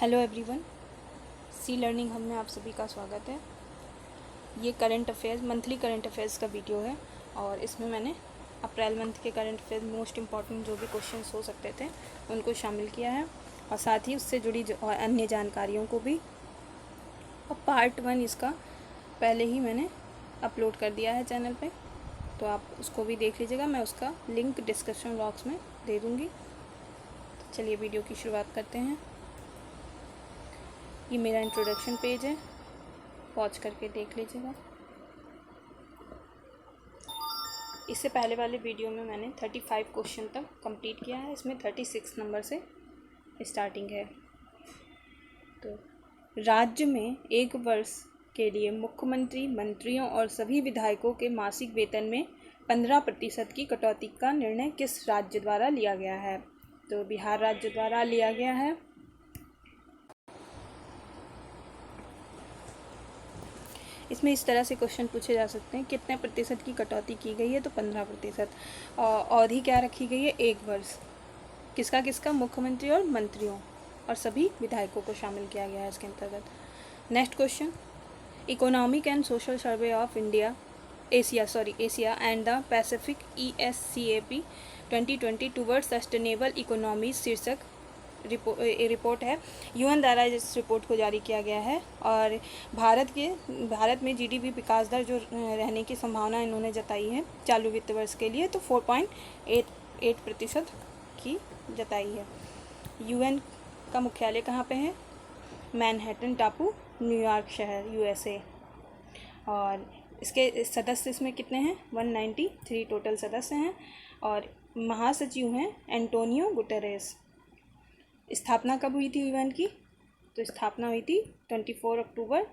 Hello everyone, सी learning हम में आप सभी का स्वागत है। ये current affairs monthly current affairs का वीडियो है और इसमें मैंने अप्रैल मंथ के करंट अफेयर्स मोस्ट इम्पॉर्टेंट जो भी क्वेश्चंस हो सकते थे उनको शामिल किया है और साथ ही उससे जुड़ी और अन्य जानकारियों को भी। और पार्ट 1 इसका पहले ही मैंने अपलोड कर दिया है चैनल पे, तो आप उसको भी देख लीजिएगा। मैं उसका लिंक डिस्क्रिप्शन बॉक्स में दे दूँगी। तो चलिए वीडियो की शुरुआत करते हैं। ये मेरा इंट्रोडक्शन पेज है, पॉज करके देख लीजिएगा। इससे पहले वाले वीडियो में मैंने 35 क्वेश्चन तक कंप्लीट किया है। इसमें 36 नंबर से स्टार्टिंग है। तो राज्य में एक वर्ष के लिए मुख्यमंत्री, मंत्रियों और सभी विधायकों के मासिक वेतन में 15% की कटौती का निर्णय किस राज्य द्वारा लिया गया है? तो बिहार राज्य द्वारा लिया गया है। इसमें इस तरह से क्वेश्चन पूछे जा सकते हैं, कितने प्रतिशत की कटौती की गई है? तो 15%। अवधि क्या रखी गई है? 1 वर्ष। किसका किसका? मुख्यमंत्री और मंत्रियों और सभी विधायकों को शामिल किया गया है इसके अंतर्गत। Next question, economic and social survey of Asia and the Pacific ESCAP 2020 towards sustainable economy शीर्षक रिपोर्ट है। UN द्वारा इस रिपोर्ट को जारी किया गया है और भारत में GDP विकास दर जो रहने की संभावना इन्होंने जताई है चालू वित्त वर्ष के लिए, तो 4.88% की जताई है। UN का मुख्यालय कहाँ पे है? मैनहट्टन टापू, न्यूयॉर्क शहर, USA। और इसके सदस्य इसमें कितने हैं? 193 टोटल सदस्य हैं और महासचिव हैं एंटोनियो गुटेरेस। स्थापना कब हुई थी UN की? तो स्थापना हुई थी 24 अक्टूबर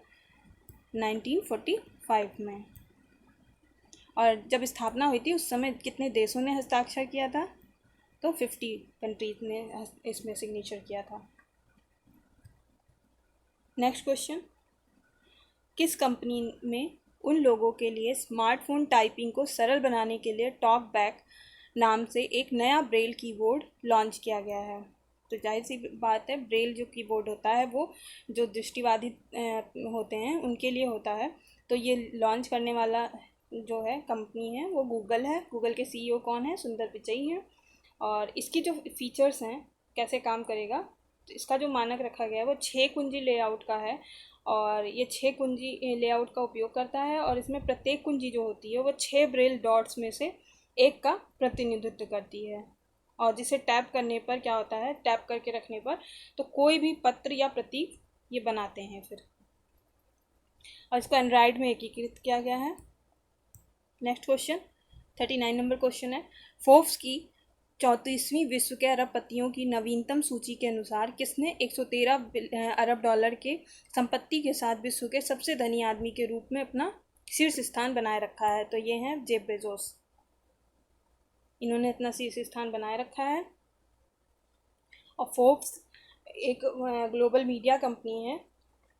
1945 में। और जब स्थापना हुई थी उस समय कितने देशों ने हस्ताक्षर किया था? तो 50 कंट्रीज ने इसमें सिग्नेचर किया था। नेक्स्ट क्वेश्चन, किस कंपनी में उन लोगों के लिए स्मार्टफोन टाइपिंग को सरल बनाने के लिए टॉक बैक नाम से एक नया ब्रेल कीबोर्ड लॉन्च किया गया है? तो जाहिर सी बात है, ब्रेल जो कीबोर्ड होता है वो जो दृष्टिबाधित होते हैं उनके लिए होता है। तो ये लॉन्च करने वाला जो है कंपनी है वो गूगल है। गूगल के CEO कौन है? सुंदर पिचई हैं। और इसकी जो फीचर्स हैं, कैसे काम करेगा, तो इसका जो मानक रखा गया है वो 6 कुंजी लेआउट का है और ये 6 कुंजी लेआउट का उपयोग करता है और इसमें प्रत्येक कुंजी जो होती है वो 6 ब्रेल डॉट्स में से एक का प्रतिनिधित्व करती है। और जिसे टैप करने पर क्या होता है, टैप करके रखने पर तो कोई भी पत्र या प्रतीक ये बनाते हैं फिर। और इसको एंड्रॉयड में एकीकृत किया गया है। नेक्स्ट क्वेश्चन, 39 नंबर क्वेश्चन है, फोर्ब्स की 34वीं विश्व के अरबपतियों की नवीनतम सूची के अनुसार किसने 113 अरब डॉलर के संपत्ति के साथ विश्व के सबसे धनी आदमी के रूप में अपना शीर्ष स्थान बनाए रखा है? तो ये हैं जेफ बेजोस। इन्होंने अपना शीर्ष स्थान बनाए रखा है। और फोर्ब्स एक ग्लोबल मीडिया कंपनी है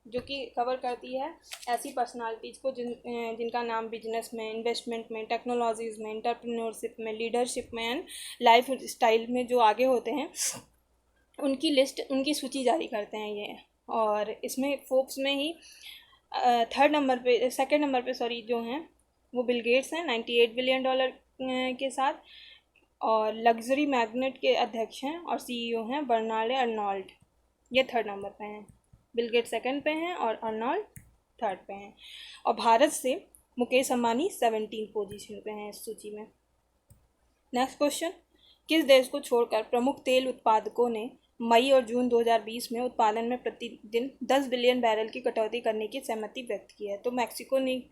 जो कि कवर करती है ऐसी पर्सनालिटीज़ को जिनका नाम बिजनेस में, इन्वेस्टमेंट में, टेक्नोलॉजीज़ में, एंटरप्रेन्योरशिप में, लीडरशिप में एंड लाइफ स्टाइल में जो आगे होते हैं उनकी लिस्ट, उनकी सूची जारी करते हैं ये। और इसमें फोर्ब्स में ही सेकेंड नंबर पे जो हैं वो बिल गेट्स हैं 98 बिलियन डॉलर के साथ। और लग्जरी मैग्नेट के अध्यक्ष हैं और CEO हैं बर्नार्ड अर्नोल्ड। ये 3rd नंबर पे हैं। बिल गेट 2nd पे हैं और अर्नोल्ड 3rd पे हैं। और भारत से मुकेश अंबानी 17 पोजीशन पे हैं इस सूची में। नेक्स्ट क्वेश्चन, किस देश को छोड़कर प्रमुख तेल उत्पादकों ने मई और जून 2020 में उत्पादन में प्रतिदिन 10 बिलियन बैरल की कटौती करने की सहमति व्यक्त की है? तो मैक्सिको ने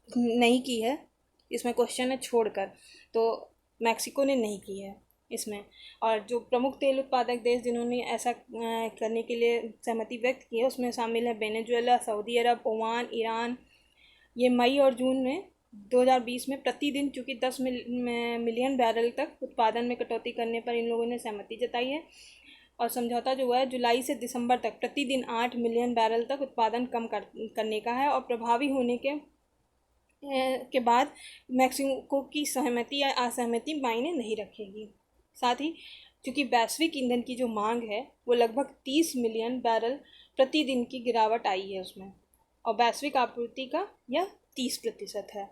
नहीं की है। इसमें क्वेश्चन है छोड़कर, तो मैक्सिको ने नहीं की है इसमें। और जो प्रमुख तेल उत्पादक देश जिन्होंने ऐसा करने के लिए सहमति व्यक्त की है उसमें शामिल है वेनेजुएला, सऊदी अरब, ओमान, ईरान। ये मई और जून में 2020 में प्रतिदिन चूँकि 10 मिलियन बैरल तक उत्पादन में कटौती करने पर इन लोगों ने सहमति जताई है। और समझौता जो हुआ है जुलाई से दिसंबर तक प्रतिदिन 8 मिलियन बैरल तक उत्पादन कम करने का है। और प्रभावी होने के बाद मैक्सिको की सहमति या असहमति मायने नहीं रखेगी। साथ ही क्योंकि वैश्विक ईंधन की जो मांग है वो लगभग 30 मिलियन बैरल प्रतिदिन की गिरावट आई है उसमें, और वैश्विक आपूर्ति का यह 30% है।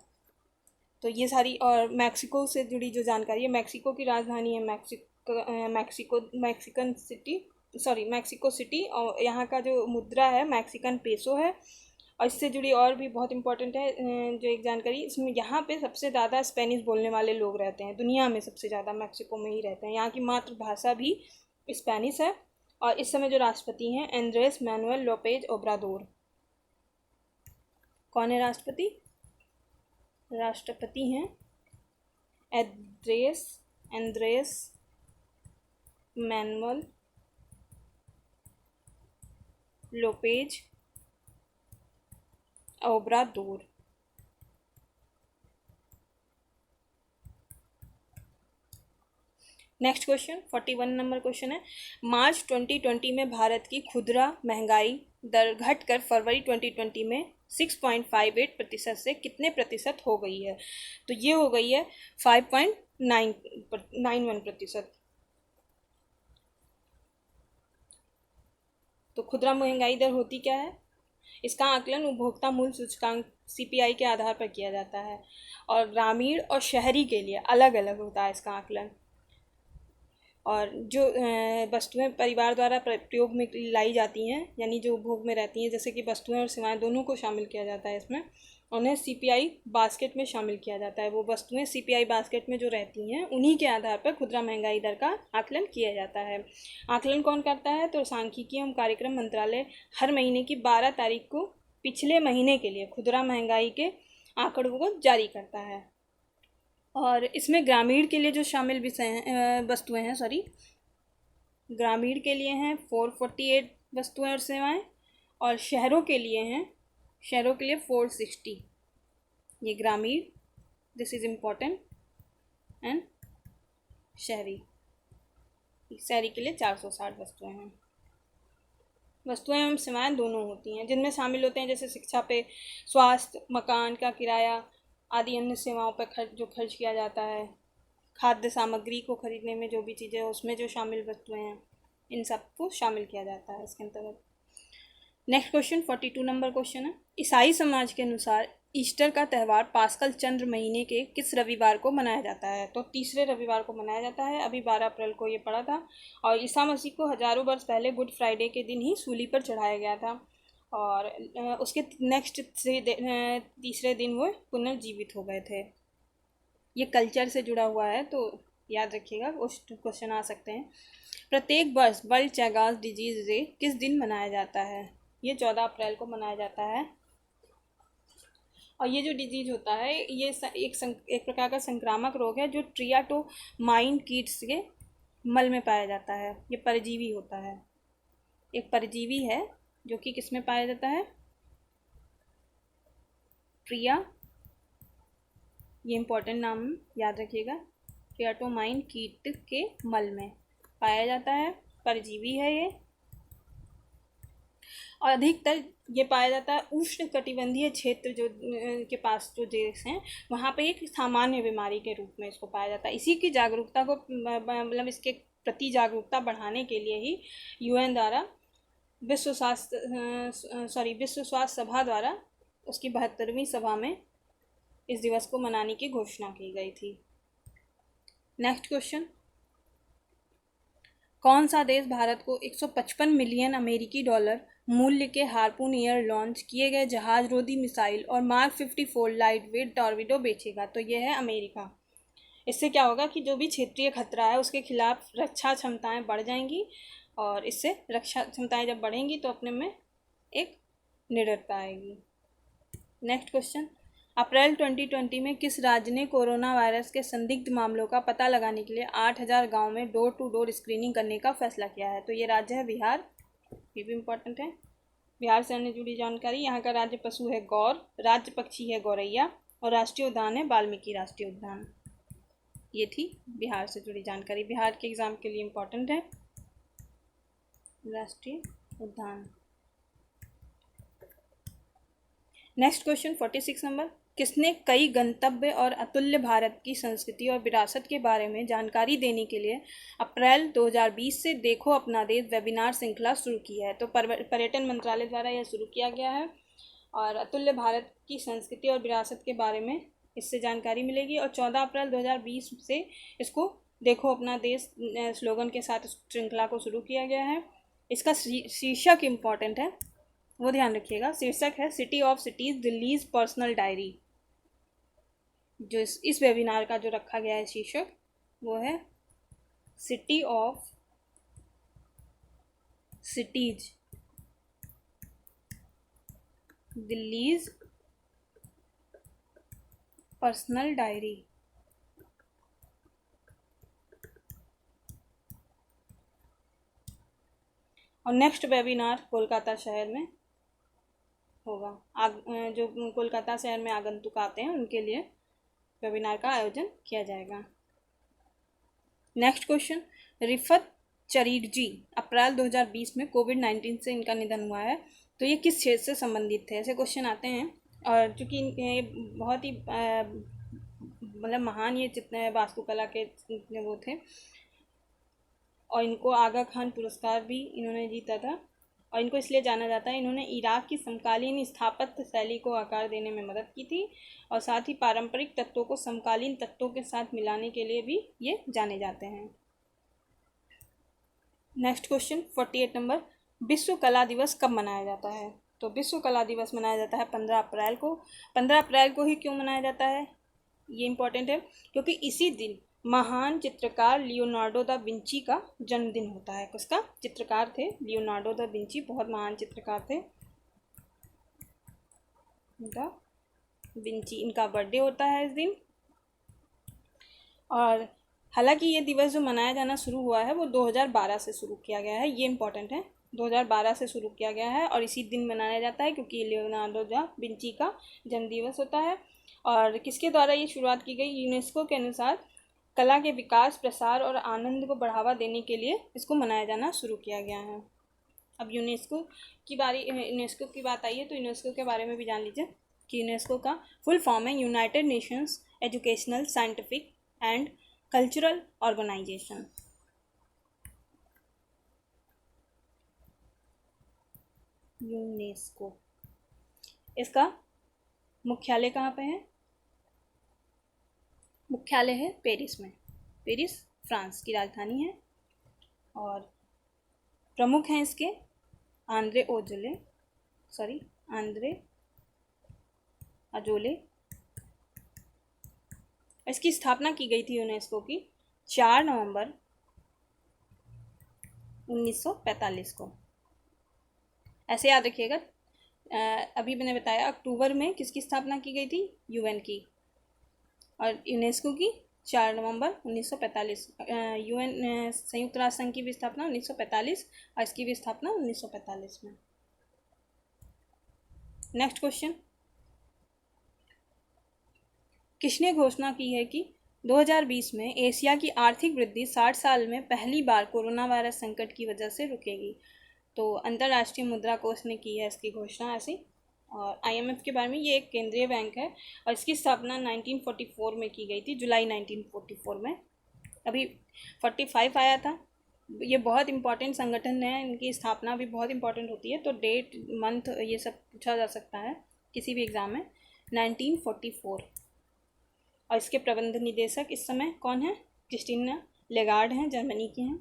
तो ये सारी, और मैक्सिको से जुड़ी जो जानकारी है, मैक्सिको की राजधानी है मैक्सिको सिटी, और यहाँ का जो मुद्रा है मैक्सिकन पेसो है। और इससे जुड़ी और भी बहुत इंपॉर्टेंट है जो एक जानकारी, इसमें यहाँ पे सबसे ज़्यादा स्पेनिश बोलने वाले लोग रहते हैं, दुनिया में सबसे ज़्यादा मैक्सिको में ही रहते हैं। यहाँ की मातृभाषा भी स्पेनिश है। और इस समय जो राष्ट्रपति हैं एंड्रेस मैनुएल लोपेज ओब्राडोर। कौन है राष्ट्रपति? राष्ट्रपति हैं Andres Manuel Lopez Obrador. Next question 41 number question है, मार्च 2020 में भारत की खुदरा महंगाई दर घटकर फरवरी 2020 में 6.58% से कितने प्रतिशत हो गई है? तो ये हो गई है 5.91%। तो खुदरा महंगाई दर होती क्या है? इसका आकलन उपभोक्ता मूल्य सूचकांक CPI के आधार पर किया जाता है, और ग्रामीण और शहरी के लिए अलग अलग होता है इसका आकलन। और जो वस्तुएं परिवार द्वारा प्रयोग में लाई जाती हैं, यानी जो उपभोग में रहती हैं, जैसे कि वस्तुएं और सेवाएं दोनों को शामिल किया जाता है इसमें, उन्हें CPI बास्केट में शामिल किया जाता है। वो वस्तुएं CPI बास्केट में जो रहती हैं उन्हीं के आधार पर खुदरा महंगाई दर का आकलन किया जाता है। आकलन कौन करता है? तो सांख्यिकी एवं कार्यक्रम मंत्रालय हर महीने की 12 तारीख को पिछले महीने के लिए खुदरा महंगाई के आंकड़ों को जारी करता है। और इसमें ग्रामीण के लिए जो शामिल विषय हैं वस्तुएं हैं, ग्रामीण के लिए हैं 448 वस्तुएं और सेवाएं, और शहरों के लिए 460। ये ग्रामीण, दिस इज़ इम्पोर्टेंट, एंड शहरी के लिए 460 वस्तुएं हैं। वस्तुएं एवं सेवाएं दोनों होती हैं, जिनमें शामिल होते हैं जैसे शिक्षा पे, स्वास्थ्य, मकान का किराया आदि अन्य सेवाओं पर खर्च किया जाता है, खाद्य सामग्री को खरीदने में जो भी चीज़ें उसमें जो शामिल वस्तुएं हैं, इन सबको शामिल किया जाता है इसके अंतर्गत। नेक्स्ट क्वेश्चन 42 नंबर क्वेश्चन है, ईसाई समाज के अनुसार ईस्टर का त्यौहार पास्कल चंद्र महीने के किस रविवार को मनाया जाता है? तो तीसरे रविवार को मनाया जाता है। अभी 12 अप्रैल को ये पड़ा था, और ईसा मसीह को हजारों वर्ष पहले गुड फ्राइडे के दिन ही सूली पर चढ़ाया गया था, और उसके नेक्स्ट तीसरे दिन वो पुनर्जीवित हो गए थे। ये कल्चर से जुड़ा हुआ है, तो याद रखिएगा, क्वेश्चन आ सकते हैं। प्रत्येक वर्ष वर्ल्ड चैगास डिजीज डे किस दिन मनाया जाता है? ये 14 अप्रैल को मनाया जाता है। और ये जो डिजीज होता है ये एक प्रकार का संक्रामक रोग है जो ट्रियाटोमाइन कीट्स के मल में पाया जाता है। ये परजीवी होता है, एक परजीवी है जो कि किस में पाया जाता है? ट्रिया, ये इंपॉर्टेंट नाम याद रखिएगा, ट्रियाटोमाइन कीट के मल में पाया जाता है, परजीवी है ये। और अधिकतर ये पाया जाता है उष्ण कटिबंधीय क्षेत्र जो के पास जो देश हैं वहाँ पे एक सामान्य बीमारी के रूप में इसको पाया जाता है। इसी की जागरूकता को मतलब इसके प्रति जागरूकता बढ़ाने के लिए ही UN द्वारा विश्व स्वास्थ्य सभा द्वारा उसकी 72वीं सभा में इस दिवस को मनाने की घोषणा की गई थी। नेक्स्ट क्वेश्चन, कौन सा देश भारत को 155 मिलियन अमेरिकी डॉलर मूल्य के हार्पून एयर लॉन्च किए गए जहाज रोधी मिसाइल और मार्क 54 लाइट वेट टॉर्विडो बेचेगा? तो यह है अमेरिका। इससे क्या होगा कि जो भी क्षेत्रीय खतरा है उसके खिलाफ रक्षा क्षमताएं बढ़ जाएंगी, और इससे रक्षा क्षमताएं जब बढ़ेंगी तो अपने में एक निडरता आएगी। नेक्स्ट क्वेश्चन, अप्रैल 2020 में किस राज्य ने कोरोना वायरस के संदिग्ध मामलों का पता लगाने के लिए 8000 गाँव में डोर टू डोर स्क्रीनिंग करने का फैसला किया है? तो ये राज्य है बिहार। ये भी इम्पोर्टेंट है। बिहार से अन्य जुड़ी जानकारी, यहाँ का राज्य पशु है गौर, राज्य पक्षी है गौरैया, और राष्ट्रीय उद्यान है वाल्मीकि राष्ट्रीय उद्यान। ये थी बिहार से जुड़ी जानकारी, बिहार के एग्जाम के लिए इम्पोर्टेंट है राष्ट्रीय उद्यान। नेक्स्ट क्वेश्चन 46 नंबर, किसने कई गंतव्य और अतुल्य भारत की संस्कृति और विरासत के बारे में जानकारी देने के लिए अप्रैल 2020 से देखो अपना देश वेबिनार श्रृंखला शुरू की है। तो पर्यटन मंत्रालय द्वारा यह शुरू किया गया है और अतुल्य भारत की संस्कृति और विरासत के बारे में इससे जानकारी मिलेगी। और 14 अप्रैल 2020 से इसको देखो अपना देश स्लोगन के साथ श्रृंखला को शुरू किया गया है। इसका शीर्षक इम्पॉर्टेंट है, वो ध्यान रखिएगा। शीर्षक है city of cities Delhi's personal diary. जो इस वेबिनार का जो रखा गया है शीर्षक वो है city of cities Delhi's personal diary. और नेक्स्ट वेबिनार कोलकाता शहर में होगा। जो कोलकाता शहर में आगंतुक आते हैं उनके लिए वेबिनार का आयोजन किया जाएगा। नेक्स्ट क्वेश्चन, रिफत चरीरजी अप्रैल 2020 में कोविड-19 से इनका निधन हुआ है। तो ये किस क्षेत्र से संबंधित थे, ऐसे क्वेश्चन आते हैं। और चूँकि ये बहुत ही मतलब महान ये जितने वास्तुकला के वो थे और इनको आगा खान पुरस्कार भी इन्होंने जीता था। और इनको इसलिए जाना जाता है, इन्होंने इराक की समकालीन स्थापत्य शैली को आकार देने में मदद की थी और साथ ही पारंपरिक तत्वों को समकालीन तत्वों के साथ मिलाने के लिए भी ये जाने जाते हैं। नेक्स्ट क्वेश्चन 48 नंबर, विश्व कला दिवस कब मनाया जाता है? तो विश्व कला दिवस मनाया जाता है 15 अप्रैल को। 15 अप्रैल को ही क्यों मनाया जाता है, ये इम्पोर्टेंट है क्योंकि इसी दिन महान चित्रकार लियोनार्डो दा विंची का जन्मदिन होता है। किसका चित्रकार थे? लियोनार्डो दा विंची, बहुत महान चित्रकार थे दा विंची। इनका बर्थडे होता है इस दिन। और हालांकि ये दिवस जो मनाया जाना शुरू हुआ है वो 2012 से शुरू किया गया है, ये इम्पोर्टेंट है। 2012 से शुरू किया गया है और इसी दिन मनाया जाता है क्योंकि लियोनार्डो दा विंची का जन्मदिवस होता है। और किसके द्वारा ये शुरुआत की गई? यूनेस्को के अनुसार कला के विकास, प्रसार और आनंद को बढ़ावा देने के लिए इसको मनाया जाना शुरू किया गया है। अब यूनेस्को की बात आई है तो यूनेस्को के बारे में भी जान लीजिए कि यूनेस्को का फुल फॉर्म है United Nations Educational, Scientific and Cultural Organization. UNESCO, इसका मुख्यालय कहाँ पे है? मुख्यालय है पेरिस में। पेरिस फ्रांस की राजधानी है। और प्रमुख हैं इसके आंद्रे अजोले। इसकी स्थापना की गई थी यूनेस्को की 4 नवंबर 1945 को। ऐसे याद रखिएगा। अभी मैंने बताया अक्टूबर में किसकी स्थापना की गई थी? यूएन की। और यूनेस्को की 4 नवंबर 1945। यूएन संयुक्त राष्ट्र संघ की भी स्थापना 1945 और इसकी भी स्थापना 1945 में। नेक्स्ट क्वेश्चन, किसने घोषणा की है कि 2020 में एशिया की आर्थिक वृद्धि 60 साल में पहली बार कोरोना वायरस संकट की वजह से रुकेगी? तो अंतर्राष्ट्रीय मुद्रा कोष ने की है इसकी घोषणा ऐसी। और आईएमएफ के बारे में, ये एक केंद्रीय बैंक है और इसकी स्थापना 1944 में की गई थी, जुलाई 1944 में। अभी 45 आया था। ये बहुत इम्पॉर्टेंट संगठन है, इनकी स्थापना भी बहुत इम्पॉर्टेंट होती है। तो डेट, मंथ ये सब पूछा जा सकता है किसी भी एग्ज़ाम में। 1944। और इसके प्रबंध निदेशक इस समय कौन है? क्रिस्टीन लेगार्ड हैं, जर्मनी की हैं।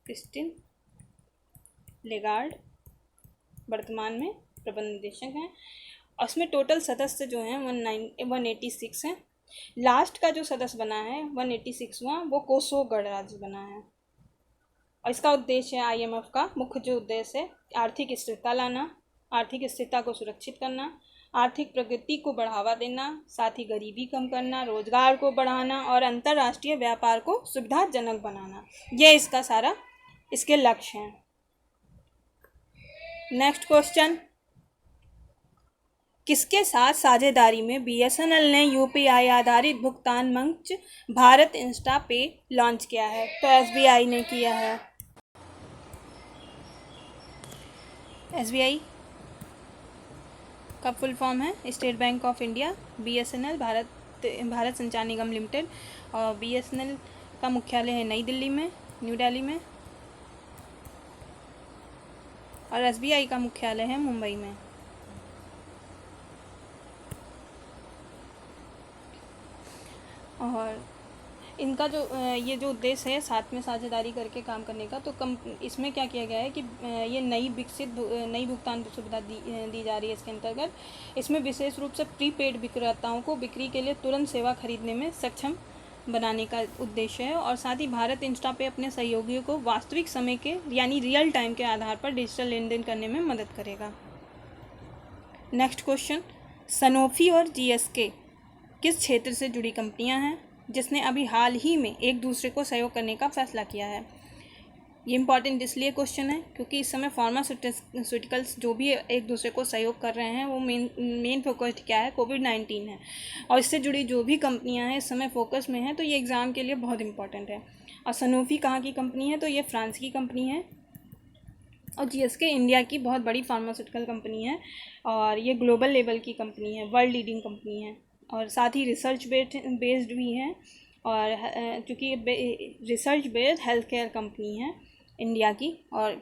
क्रिस्टीन लेगार्ड वर्तमान में प्रबंध निदेशक हैं। और इसमें टोटल सदस्य जो हैं 186 हैं। लास्ट का जो सदस्य बना है 186वां, वो कोसोवो गणराज्य बना है। और इसका उद्देश्य है, आईएमएफ का मुख्य जो उद्देश्य है, आर्थिक स्थिरता लाना, आर्थिक स्थिरता को सुरक्षित करना, आर्थिक प्रगति को बढ़ावा देना, साथ ही गरीबी कम करना, रोजगार को बढ़ाना और अंतर्राष्ट्रीय व्यापार को सुविधाजनक बनाना। ये इसका सारा इसके लक्ष्य हैं। नेक्स्ट क्वेश्चन, किसके साथ साझेदारी में बीएसएनएल ने यूपीआई आधारित भुगतान मंच भारत इंस्टा पे लॉन्च किया है? तो एसबीआई ने किया है। एसबीआई का फुल फॉर्म है state bank of India, BSNL Bharat संचार निगम लिमिटेड, और BSNL का मुख्यालय है न्यू दिल्ली में, और SBI का मुख्यालय है मुंबई में। और इनका जो ये जो उद्देश्य है साथ में साझेदारी करके काम करने का, तो इसमें क्या किया गया है कि ये नई भुगतान सुविधा दी जा रही है इसके अंतर्गत। इसमें विशेष रूप से प्रीपेड विक्रेताओं को बिक्री के लिए तुरंत सेवा खरीदने में सक्षम बनाने का उद्देश्य है, और साथ ही भारत इंस्टा पे अपने सहयोगियों को वास्तविक समय के यानी रियल टाइम के आधार पर डिजिटल लेन देन करने में मदद करेगा। नेक्स्ट क्वेश्चन, सनोफी और GSK किस क्षेत्र से जुड़ी कंपनियां हैं जिसने अभी हाल ही में एक दूसरे को सहयोग करने का फैसला किया है? ये इंपॉर्टेंट इसलिए क्वेश्चन है क्योंकि इस समय फार्मास्यूटिकल्स जो भी एक दूसरे को सहयोग कर रहे हैं वो मेन फोकस क्या है, कोविड-19 है, और इससे जुड़ी जो भी कंपनियां हैं इस समय फोकस में हैं, तो ये एग्ज़ाम के लिए बहुत इंपॉर्टेंट है। और सनोफी कहाँ की कंपनी है? तो ये फ्रांस की कंपनी है, और GSK इंडिया की बहुत बड़ी फार्मास्यूटिकल कंपनी है, और ये ग्लोबल लेवल की कंपनी है, वर्ल्ड लीडिंग कंपनी है, और साथ ही रिसर्च बेस्ड भी हैं, और चूँकि ये research based health care company है इंडिया की और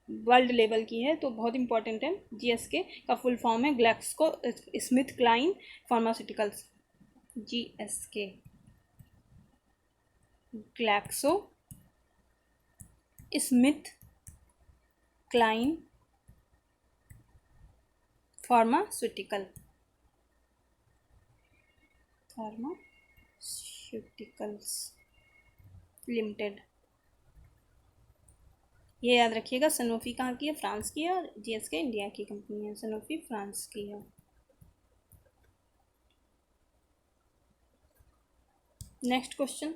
वर्ल्ड लेवल की है, तो बहुत इंपॉर्टेंट है। GSK का फुल फॉर्म है Glaxo Smith Kline Pharmaceuticals, GSK Glaxo Smith Kline Pharmaceuticals Limited. ये याद रखिएगा, सनोफी कहाँ की है? फ्रांस की है, और GSK इंडिया की कंपनी है, सनोफी फ्रांस की है। नेक्स्ट क्वेश्चन,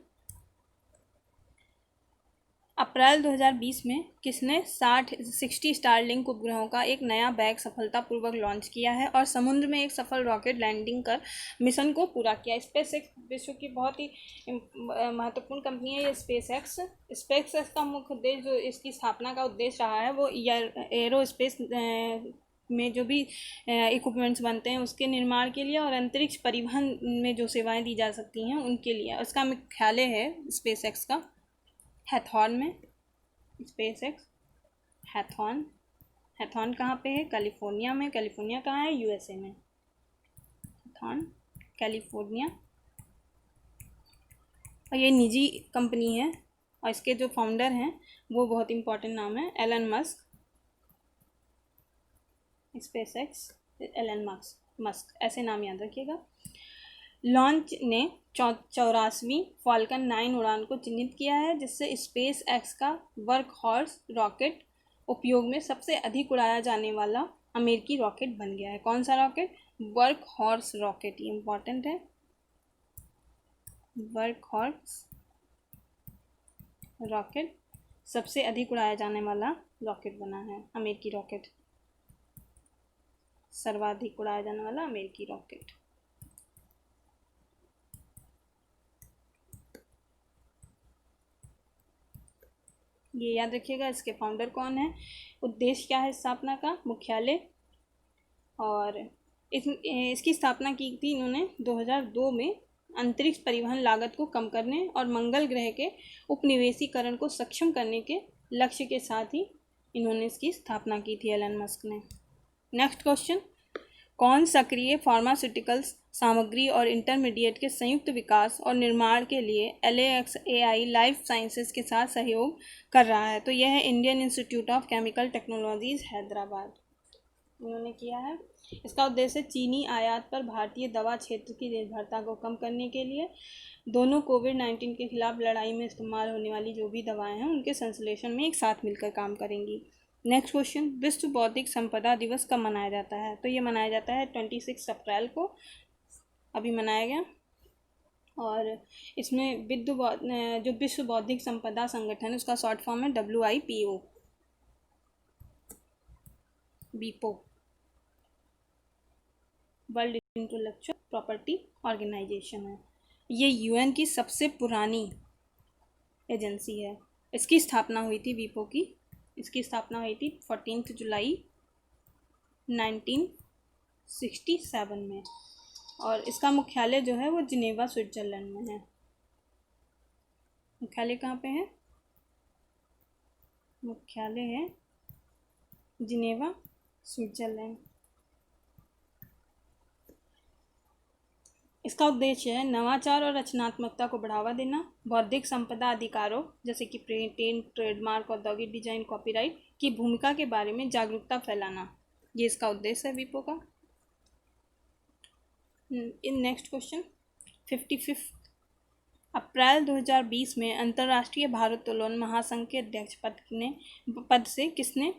अप्रैल 2020 में किसने 60 स्टारलिंक उपग्रहों का एक नया बैग सफलतापूर्वक लॉन्च किया है और समुद्र में एक सफल रॉकेट लैंडिंग कर मिशन को पूरा किया? स्पेसएक्स विश्व की बहुत ही महत्वपूर्ण कंपनी है ये स्पेसएक्स का मुख्य उद्देश्य, जो इसकी स्थापना का उद्देश्य रहा है, वो एरोस्पेस में जो भी इक्विपमेंट्स बनते हैं उसके निर्माण के लिए और अंतरिक्ष परिवहन में जो सेवाएं दी जा सकती हैं उनके लिए। उसका मुख्यालय है स्पेसएक्स का हैथॉन में। स्पेसएक्स हैथॉन कहाँ पे है? कैलिफोर्निया में। कैलिफोर्निया कहाँ है? USA में। हैथॉन कैलिफोर्निया, और ये निजी कंपनी है, और इसके जो फाउंडर हैं वो बहुत इंपॉर्टेंट नाम है Elon Musk. SpaceX Elon Musk ऐसे नाम याद रखिएगा। लॉन्च ने 84वीं फाल्कन 9 उड़ान को चिन्हित किया है, जिससे स्पेस एक्स का वर्क हॉर्स रॉकेट उपयोग में सबसे अधिक उड़ाया जाने वाला अमेरिकी रॉकेट बन गया है। कौन सा रॉकेट? वर्क हॉर्स रॉकेट, ये इंपॉर्टेंट है। वर्क हॉर्स रॉकेट सबसे अधिक उड़ाया जाने वाला रॉकेट बना है, अमेरिकी रॉकेट, सर्वाधिक उड़ाया जाने वाला अमेरिकी रॉकेट। ये याद रखिएगा। इसके फाउंडर कौन है? उद्देश्य क्या है स्थापना का? मुख्यालय, और इसकी स्थापना की थी इन्होंने 2002 में अंतरिक्ष परिवहन लागत को कम करने और मंगल ग्रह के उपनिवेशीकरण को सक्षम करने के लक्ष्य के साथ ही इन्होंने इसकी स्थापना की थी एलन मस्क ने। नेक्स्ट क्वेश्चन, कौन सक्रिय फार्मास्यूटिकल्स सामग्री और इंटरमीडिएट के संयुक्त विकास और निर्माण के लिए LAXAI लाइफ साइंसेज के साथ सहयोग कर रहा है? तो यह है Indian institute of chemical technologies Hyderabad, उन्होंने किया है। इसका उद्देश्य चीनी आयात पर भारतीय दवा क्षेत्र की निर्भरता को कम करने के लिए दोनों कोविड-19 के खिलाफ लड़ाई में इस्तेमाल होने वाली जो भी दवाएं हैं उनके संश्लेषण में एक साथ मिलकर काम करेंगी। नेक्स्ट क्वेश्चन, विश्व बौद्धिक संपदा दिवस कब मनाया जाता है? तो ये मनाया जाता है 26 अप्रैल को, अभी मनाया गया। और इसमें जो विश्व बौद्धिक संपदा संगठन है उसका शॉर्ट फॉर्म है WIPO, World Intellectual Property Organization है। ये UN की सबसे पुरानी एजेंसी है। इसकी स्थापना हुई थी WIPO की, इसकी स्थापना हुई थी 14 जुलाई 1967 में। और इसका मुख्यालय जो है वो जिनेवा स्विट्ज़रलैंड में है। मुख्यालय कहाँ पे है? मुख्यालय है जिनेवा स्विट्ज़रलैंड। इसका उद्देश्य है नवाचार और रचनात्मकता को बढ़ावा देना, बौद्धिक संपदा अधिकारों जैसे कि पेटेंट, ट्रेडमार्क, औद्योगिक डिजाइन, कॉपीराइट की भूमिका के बारे में जागरूकता फैलाना। ये इसका उद्देश्य है विपो का। इन नेक्स्ट क्वेश्चन 55 अप्रैल 2020 में अंतर्राष्ट्रीय भारोत्तोलन महासंघ के अध्यक्ष पद से किसने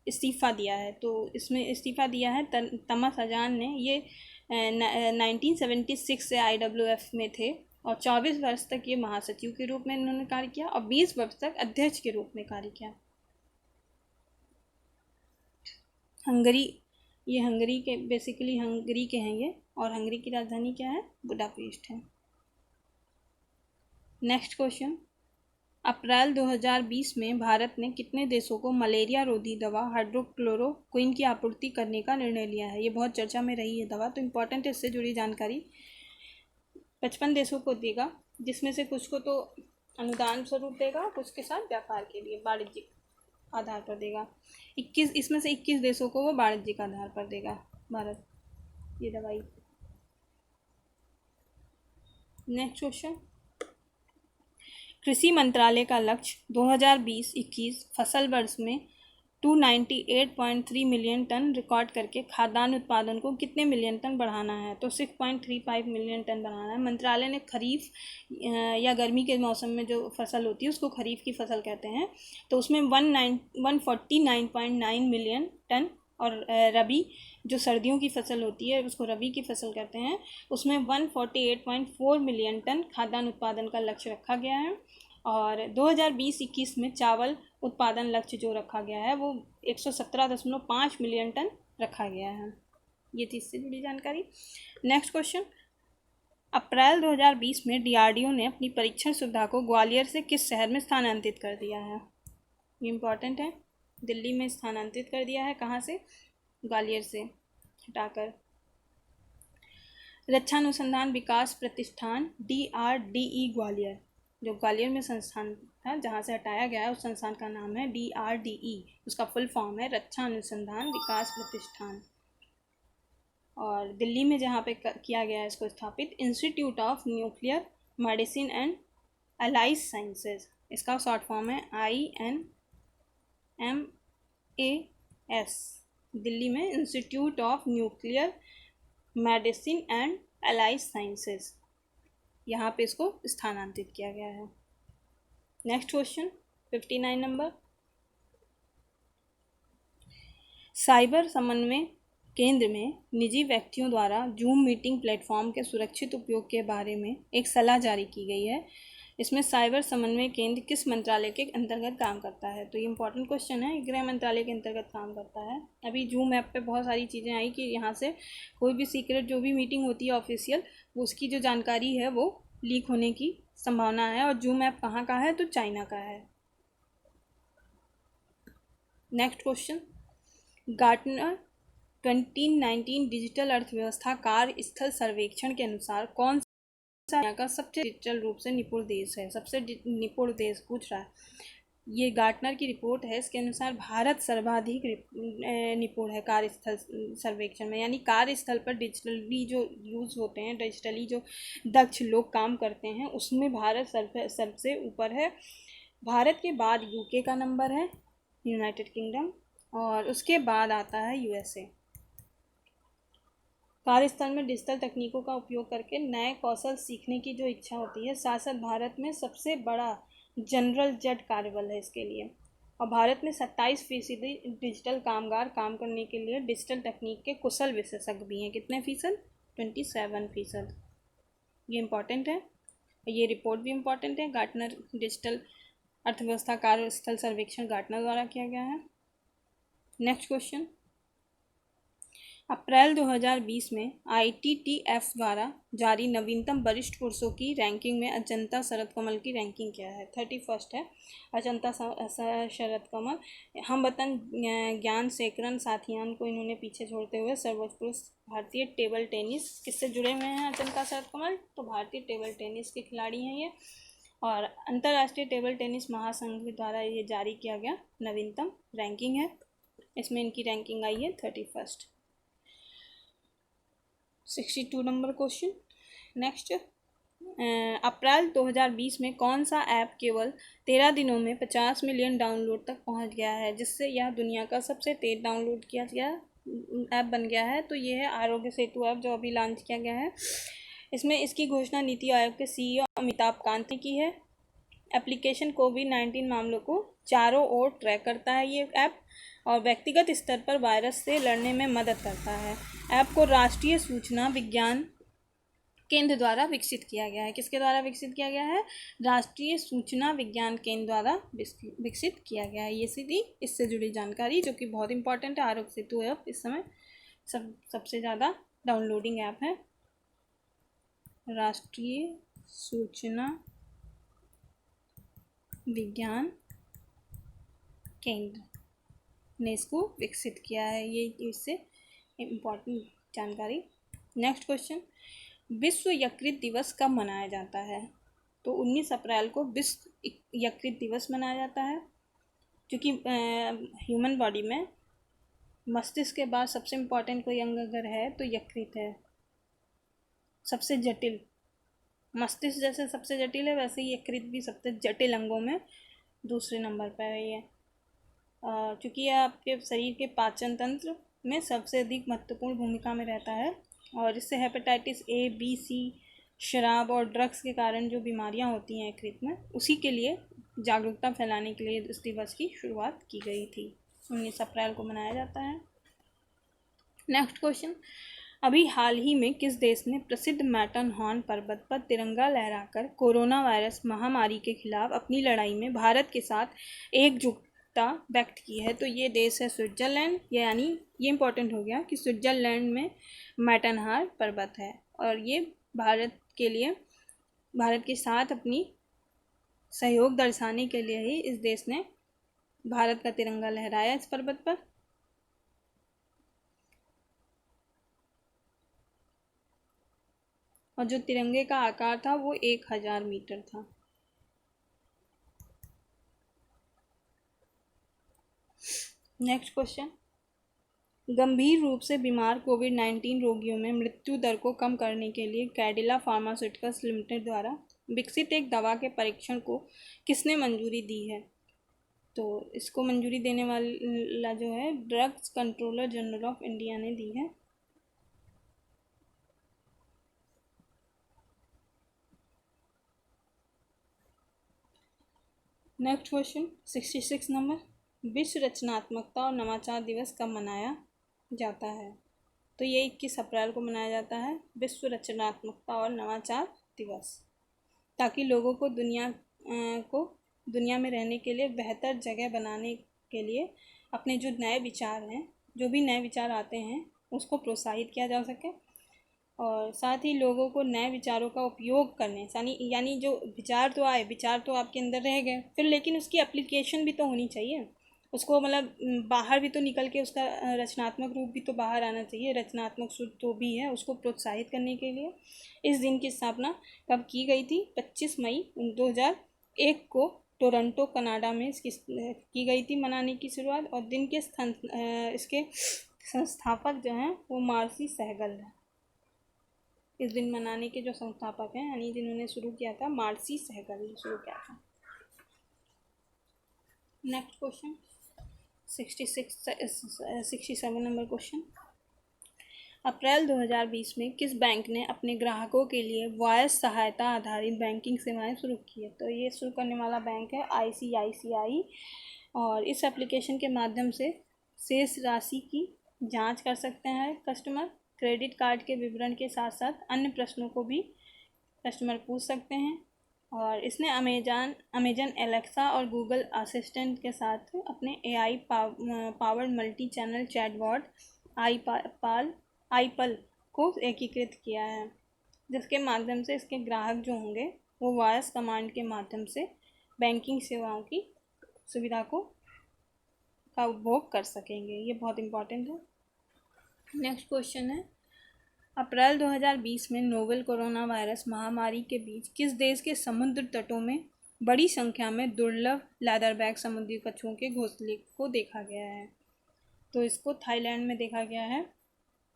इस्तीफ़ा दिया है? तो इसमें इस्तीफ़ा दिया है तमस अजान ने। ये 1976 से IWF में थे और 24 वर्ष तक ये महासचिव के रूप में इन्होंने कार्य किया और 20 वर्ष तक अध्यक्ष के रूप में कार्य किया। हंगरी, ये हंगरी के बेसिकली हंगरी के हैं ये, और हंगरी की राजधानी क्या है? बुडापेस्ट है। नेक्स्ट क्वेश्चन, अप्रैल 2020 में भारत ने कितने देशों को मलेरिया रोधी दवा हाइड्रोक्लोरोक्विन की आपूर्ति करने का निर्णय लिया है? ये बहुत चर्चा में रही है दवा, तो इम्पॉर्टेंट है इससे जुड़ी जानकारी। 55 देशों को देगा, जिसमें से कुछ को तो अनुदान स्वरूप देगा, कुछ के साथ व्यापार के लिए वाणिज्यिक आधार पर देगा। 21 इसमें से 21 देशों को वो वाणिज्यिक आधार पर देगा भारत ये दवाई। नेक्स्ट क्वेश्चन, कृषि मंत्रालय का लक्ष्य 2020-21 फसल वर्ष में 298.3 मिलियन टन रिकॉर्ड करके खाद्यान्न उत्पादन को कितने मिलियन टन बढ़ाना है? तो 6.35 मिलियन टन बढ़ाना है। मंत्रालय ने खरीफ या गर्मी के मौसम में जो फसल होती है उसको खरीफ की फसल कहते हैं, तो उसमें 149.9 मिलियन टन, और रबी जो सर्दियों की फसल होती है उसको रबी की फसल कहते हैं, उसमें 148.4 मिलियन टन खाद्यान्न उत्पादन का लक्ष्य रखा गया है। और 2020-21 में चावल उत्पादन लक्ष्य जो रखा गया है वो 117.5 मिलियन टन रखा गया है। ये थी इससे जुड़ी जानकारी। नेक्स्ट क्वेश्चन, अप्रैल 2020 में DRDO ने अपनी परीक्षण सुविधा को ग्वालियर से किस शहर में स्थानांतरित कर दिया है? ये इम्पॉर्टेंट है। दिल्ली में स्थानांतरित कर दिया है। कहाँ से? ग्वालियर से हटाकर। रक्षा अनुसंधान विकास प्रतिष्ठान DRDE ग्वालियर, जो ग्वालियर में संस्थान था जहाँ से हटाया गया है, उस संस्थान का नाम है DRDE। उसका फुल फॉर्म है रक्षा अनुसंधान विकास प्रतिष्ठान। और दिल्ली में जहाँ पे किया गया है इसको स्थापित, institute of nuclear medicine and allied sciences, इसका शॉर्ट फॉर्म है INMAS। दिल्ली में institute of nuclear medicine and allied sciences, यहाँ पे इसको स्थानांतरित किया गया है। नेक्स्ट क्वेश्चन 59 नंबर, साइबर समन्वय केंद्र में निजी व्यक्तियों द्वारा जूम मीटिंग प्लेटफॉर्म के सुरक्षित उपयोग के बारे में एक सलाह जारी की गई है। इसमें साइबर समन्वय केंद्र किस मंत्रालय के अंतर्गत काम करता है? तो ये इंपॉर्टेंट क्वेश्चन है। गृह मंत्रालय के अंतर्गत काम करता है। अभी जूम ऐप पे बहुत सारी चीज़ें आई कि यहाँ से कोई भी सीक्रेट जो भी मीटिंग होती है ऑफिशियल, वो उसकी जो जानकारी है वो लीक होने की संभावना है। और जूम ऐप कहाँ का है? तो चाइना का है। नेक्स्ट क्वेश्चन, गार्टनर 2019 डिजिटल अर्थव्यवस्था कार्य स्थल सर्वेक्षण के अनुसार कौन दुनिया का सबसे डिजिटल रूप से निपुण देश है? सबसे निपुण देश पूछ रहा है। ये गार्टनर की रिपोर्ट है। इसके अनुसार भारत सर्वाधिक निपुण है कार्यस्थल सर्वेक्षण में, यानी कार्यस्थल पर डिजिटली जो यूज़ होते हैं, डिजिटली जो दक्ष लोग काम करते हैं, उसमें भारत सबसे ऊपर है। भारत के बाद UK का नंबर है, यूनाइटेड किंगडम, और उसके बाद आता है USA। कार्यस्थल में डिजिटल तकनीकों का उपयोग करके नए कौशल सीखने की जो इच्छा होती है, साथ साथ भारत में सबसे बड़ा जनरल जेट कार्यबल है इसके लिए। और भारत में 27% डिजिटल कामगार काम करने के लिए डिजिटल तकनीक के कुशल विशेषज्ञ भी हैं। कितने फीसद? 27%। ये इम्पॉर्टेंट है। ये रिपोर्ट भी इम्पॉर्टेंट है। गार्टनर डिजिटल अर्थव्यवस्था कार्यस्थल सर्वेक्षण गार्टनर द्वारा किया गया है। नेक्स्ट क्वेश्चन, अप्रैल 2020 में ITTF द्वारा जारी नवीनतम वरिष्ठ पुरुषों की रैंकिंग में अजंता शरत कमल की रैंकिंग क्या है? 31 है अजंता शरत कमल। हम वतन ज्ञान शेखरन साथियान को इन्होंने पीछे छोड़ते हुए सर्वोच्च पुरुष भारतीय टेबल टेनिस। किससे जुड़े हुए हैं अजंता शरत कमल? तो भारतीय टेबल टेनिस के खिलाड़ी हैं ये, और अंतर्राष्ट्रीय टेबल टेनिस महासंघ द्वारा ये जारी किया गया नवीनतम रैंकिंग है। इसमें इनकी रैंकिंग आई है 31। 62 नंबर क्वेश्चन। नेक्स्ट, अप्रैल 2020 में कौन सा ऐप केवल 13 दिनों में 50 मिलियन डाउनलोड तक पहुंच गया है, जिससे यह दुनिया का सबसे तेज डाउनलोड किया गया ऐप बन गया है? तो ये है आरोग्य सेतु ऐप, जो अभी लॉन्च किया गया है। इसमें इसकी घोषणा नीति आयोग के CEO अमिताभ कांत ने की है। एप्लीकेशन कोविड-19 मामलों को चारों ओर ट्रैक करता है ये ऐप, और व्यक्तिगत स्तर पर वायरस से लड़ने में मदद करता है। ऐप को राष्ट्रीय सूचना विज्ञान केंद्र द्वारा विकसित किया गया है। किसके द्वारा विकसित किया गया है? राष्ट्रीय सूचना विज्ञान केंद्र द्वारा विकसित किया गया है। ये सीधी इससे जुड़ी जानकारी, जो कि बहुत इंपॉर्टेंट है। आरोग्य सेतु ऐप इस समय सबसे ज़्यादा डाउनलोडिंग ऐप है। राष्ट्रीय सूचना विज्ञान केंद्र ने इसको विकसित किया है। ये इससे इम्पॉर्टेंट जानकारी। नेक्स्ट क्वेश्चन, विश्व यकृत दिवस कब मनाया जाता है? तो 19 अप्रैल को विश्व यकृत दिवस मनाया जाता है, क्योंकि ह्यूमन बॉडी में मस्तिष्क के बाद सबसे इम्पॉर्टेंट कोई अंग अगर है तो यकृत है। सबसे जटिल, मस्तिष्क जैसे सबसे जटिल है, वैसे ही यकृत भी सबसे जटिल अंगों में दूसरे नंबर पर है ये, क्योंकि यह आपके शरीर के पाचन तंत्र में सबसे अधिक महत्वपूर्ण भूमिका में रहता है, और इससे हेपेटाइटिस A, B, C, शराब और ड्रग्स के कारण जो बीमारियां होती हैं यकृत में, उसी के लिए जागरूकता फैलाने के लिए इस दिवस की शुरुआत की गई थी। 19 अप्रैल को मनाया जाता है। नेक्स्ट क्वेश्चन, अभी हाल ही में किस देश ने प्रसिद्ध मैटरहॉर्न पर्वत पर तिरंगा लहराकर कोरोना वायरस महामारी के खिलाफ अपनी लड़ाई में भारत के साथ एकजुटता व्यक्त की है? तो ये देश है स्विट्ज़रलैंड। यानी ये इंपॉर्टेंट हो गया कि स्विट्ज़रलैंड में मैटरहॉर्न पर्वत है, और ये भारत के साथ अपनी सहयोग दर्शाने के लिए ही इस देश ने भारत का तिरंगा लहराया इस पर्वत पर। और जो तिरंगे का आकार था वो 1000 मीटर था। नेक्स्ट क्वेश्चन, गंभीर रूप से बीमार कोविड-19 रोगियों में मृत्यु दर को कम करने के लिए कैडिला फार्मास्यूटिकल्स लिमिटेड द्वारा विकसित एक दवा के परीक्षण को किसने मंजूरी दी है? तो इसको मंजूरी देने वाला जो है drugs controller general of India ने दी है। नेक्स्ट क्वेश्चन 66 नंबर, विश्व रचनात्मकता और नवाचार दिवस कब मनाया जाता है? तो ये 21 अप्रैल को मनाया जाता है, विश्व रचनात्मकता और नवाचार दिवस, ताकि लोगों को दुनिया में रहने के लिए बेहतर जगह बनाने के लिए अपने जो नए विचार हैं, जो भी नए विचार आते हैं, उसको प्रोत्साहित किया जा सके, और साथ ही लोगों को नए विचारों का उपयोग करने, यानी जो विचार तो आए, विचार तो आपके अंदर रह गए फिर, लेकिन उसकी एप्लीकेशन भी तो होनी चाहिए। उसको मतलब बाहर भी तो निकल के उसका रचनात्मक रूप भी तो बाहर आना चाहिए। रचनात्मक सूत्र तो भी है, उसको प्रोत्साहित करने के लिए इस दिन की स्थापना कब की गई थी? 25 मई 2001 को टोरंटो कनाडा में इसकी की गई थी मनाने की शुरुआत। और दिन के इसके संस्थापक जो हैं वो मार्सी सहगल है। इस दिन मनाने के जो संस्थापक हैं, यानी जिन्होंने शुरू किया था, मार्सी सहगल ने शुरू किया था। नेक्स्ट क्वेश्चन 67 नंबर क्वेश्चन, अप्रैल 2020 में किस बैंक ने अपने ग्राहकों के लिए वॉयस सहायता आधारित बैंकिंग सेवाएं शुरू की है? तो ये शुरू करने वाला बैंक है ICICI, और इस एप्लीकेशन के माध्यम से शेष राशि की जांच कर सकते हैं कस्टमर। क्रेडिट कार्ड के विवरण के साथ साथ अन्य प्रश्नों को भी कस्टमर पूछ सकते हैं। और इसने अमेजन एलेक्सा और गूगल असिस्टेंट के साथ अपने AI powered multi channel chatbot आईपल को एकीकृत किया है, जिसके माध्यम से इसके ग्राहक जो होंगे वो वॉइस कमांड के माध्यम से बैंकिंग सेवाओं की सुविधा का उपभोग कर सकेंगे। ये बहुत इम्पोर्टेंट है। नेक्स्ट क्वेश्चन है, अप्रैल 2020 में नोवेल कोरोना वायरस महामारी के बीच किस देश के समुद्र तटों में बड़ी संख्या में दुर्लभ लेदरबैक समुद्री कछुओं के घोंसले को देखा गया है? तो इसको थाईलैंड में देखा गया है।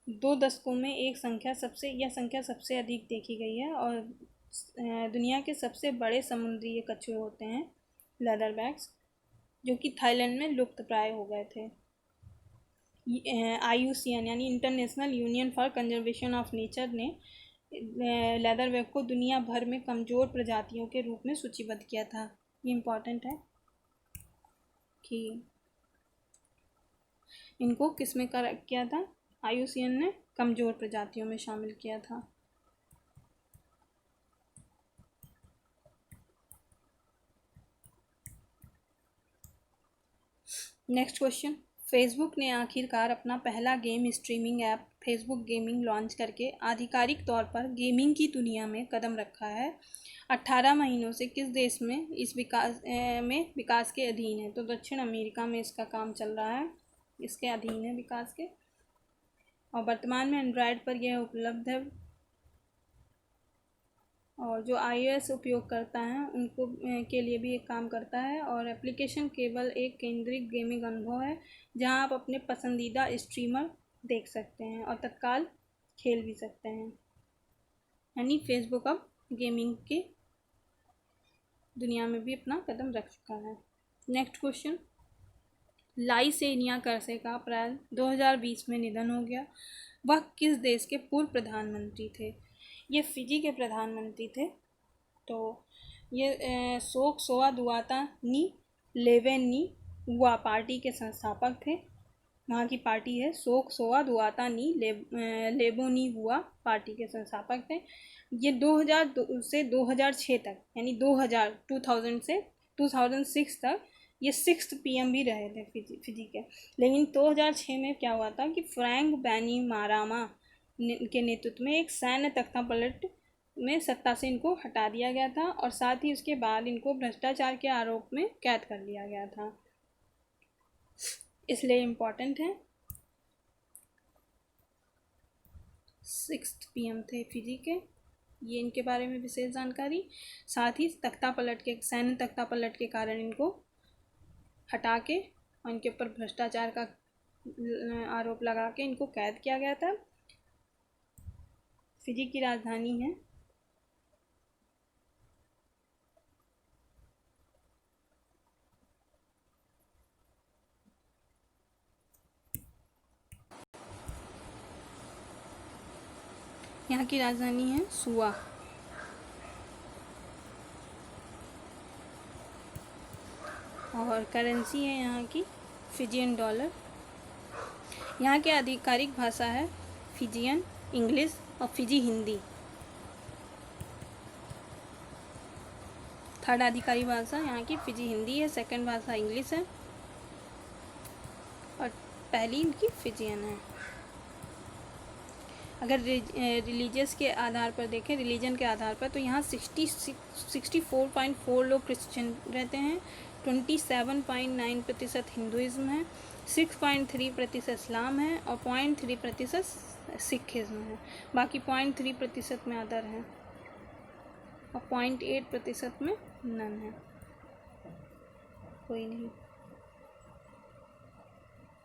2 दशकों में यह संख्या सबसे अधिक देखी गई है और दुनिया के सबसे बड़े समुद्री ये कछुए होते हैं लेदरबैक्स, जो कि थाईलैंड में लुप्त प्राय हो गए थे। IUCN यानी international union for conservation of nature ने लेदरबैक को दुनिया भर में कमज़ोर प्रजातियों के रूप में सूचीबद्ध किया था। ये इम्पॉर्टेंट है कि इनको किस में किया था? IUCN ने कमज़ोर प्रजातियों में शामिल किया था। नेक्स्ट क्वेश्चन, फेसबुक ने आखिरकार अपना पहला game streaming app Facebook gaming launch करके आधिकारिक तौर पर गेमिंग की दुनिया में कदम रखा है। 18 महीनों से किस देश में इस विकास के अधीन है? तो दक्षिण अमेरिका में इसका काम चल रहा है, इसके अधीन है विकास के, और वर्तमान में एंड्रॉयड पर यह उपलब्ध है और जो iOS उपयोगकर्ता हैं उनको के लिए भी एक काम करता है। और एप्लीकेशन केवल एक केंद्रित गेमिंग अनुभव है जहां आप अपने पसंदीदा स्ट्रीमर देख सकते हैं और तत्काल खेल भी सकते हैं। यानी फेसबुक अब गेमिंग की दुनिया में भी अपना कदम रख चुका है। नेक्स्ट क्वेश्चन, लाइसेनिया कर्से का अप्रैल 2020 में निधन हो गया। वह किस देश के पूर्व प्रधानमंत्री थे? ये फिजी के प्रधानमंत्री थे। तो ये सोक्सोवा नी लेवेनियुआ पार्टी के संस्थापक थे। वहाँ की पार्टी है सोक्सोवा नी लेबोनियुआ पार्टी के संस्थापक थे। ये 2000 से 2006 तक यानी 2000 से 2006 तक ये 6th PM भी रहे थे फिजी के। लेकिन 2006 में क्या हुआ था कि फ्रैंक बैनिमारामा के नेतृत्व में एक सैन्य तख्तापलट में सत्ता से इनको हटा दिया गया था और साथ ही उसके बाद इनको भ्रष्टाचार के आरोप में कैद कर लिया गया था, इसलिए इम्पोर्टेंट है। 6th PM थे फिजी के, ये इनके बारे में विशेष जानकारी। साथ ही सैन्य तख्तापलट के कारण इनको हटा के और इनके ऊपर भ्रष्टाचार का आरोप लगा के इनको कैद किया गया था। फिजी की राजधानी है यहाँ की राजधानी है सुआ। और करेंसी है यहाँ की फिजियन डॉलर। यहाँ की आधिकारिक भाषा है फिजियन इंग्लिश और फिजी हिंदी। थर्ड आधिकारिक भाषा यहाँ की फिजी हिंदी है, सेकंड भाषा इंग्लिश है और पहली इनकी फिजियन है। अगर रिलीजियस के आधार पर देखें, रिलीजन के आधार पर, तो यहाँ 64.4 लोग क्रिश्चियन रहते हैं, 27.9% हिंदुइज्म है, 6.3% इस्लाम है और 0.3% सिखिज्म है। बाकी 0.3% में अदर है और 0.8% में नन है, कोई नहीं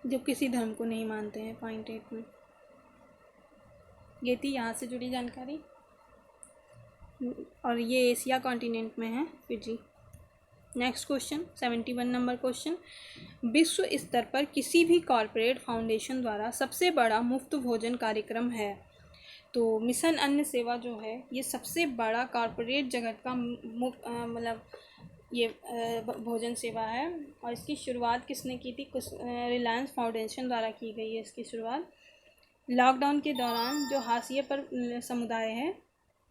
जो किसी धर्म को नहीं मानते हैं 0.8 में। ये थी यहाँ से जुड़ी जानकारी और ये एशिया कॉन्टिनेंट में है Fiji. Next question 71 number question, विश्व स्तर पर किसी भी कॉरपोरेट फाउंडेशन द्वारा सबसे बड़ा मुफ्त भोजन कार्यक्रम है? तो मिशन अन्न सेवा जो है ये सबसे बड़ा कॉरपोरेट जगत का मतलब ये भोजन सेवा है और इसकी शुरुआत किसने की थी? रिलायंस फाउंडेशन द्वारा की गई है इसकी शुरुआत। लॉकडाउन के दौरान जो हाशिए पर समुदाय हैं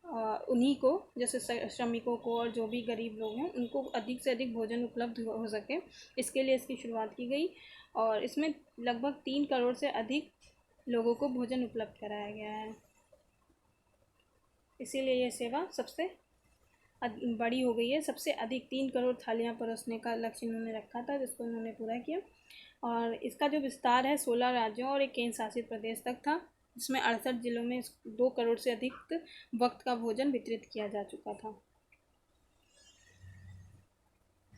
उन्हीं को, जैसे श्रमिकों को और जो भी गरीब लोग हैं, उनको अधिक से अधिक भोजन उपलब्ध हो सके, इसके लिए इसकी शुरुआत की गई और इसमें लगभग 3 करोड़ से अधिक लोगों को भोजन उपलब्ध कराया गया है। इसीलिए ये सेवा सबसे बड़ी हो गई है। सबसे अधिक 3 करोड़ थालियाँ परोसने का लक्ष्य इन्होंने रखा था, जिसको इन्होंने पूरा किया। और इसका जो विस्तार है 16 राज्यों और एक केंद्र शासित प्रदेश तक था, जिसमें 68 जिलों में 2 करोड़ से अधिक वक्त का भोजन वितरित किया जा चुका था।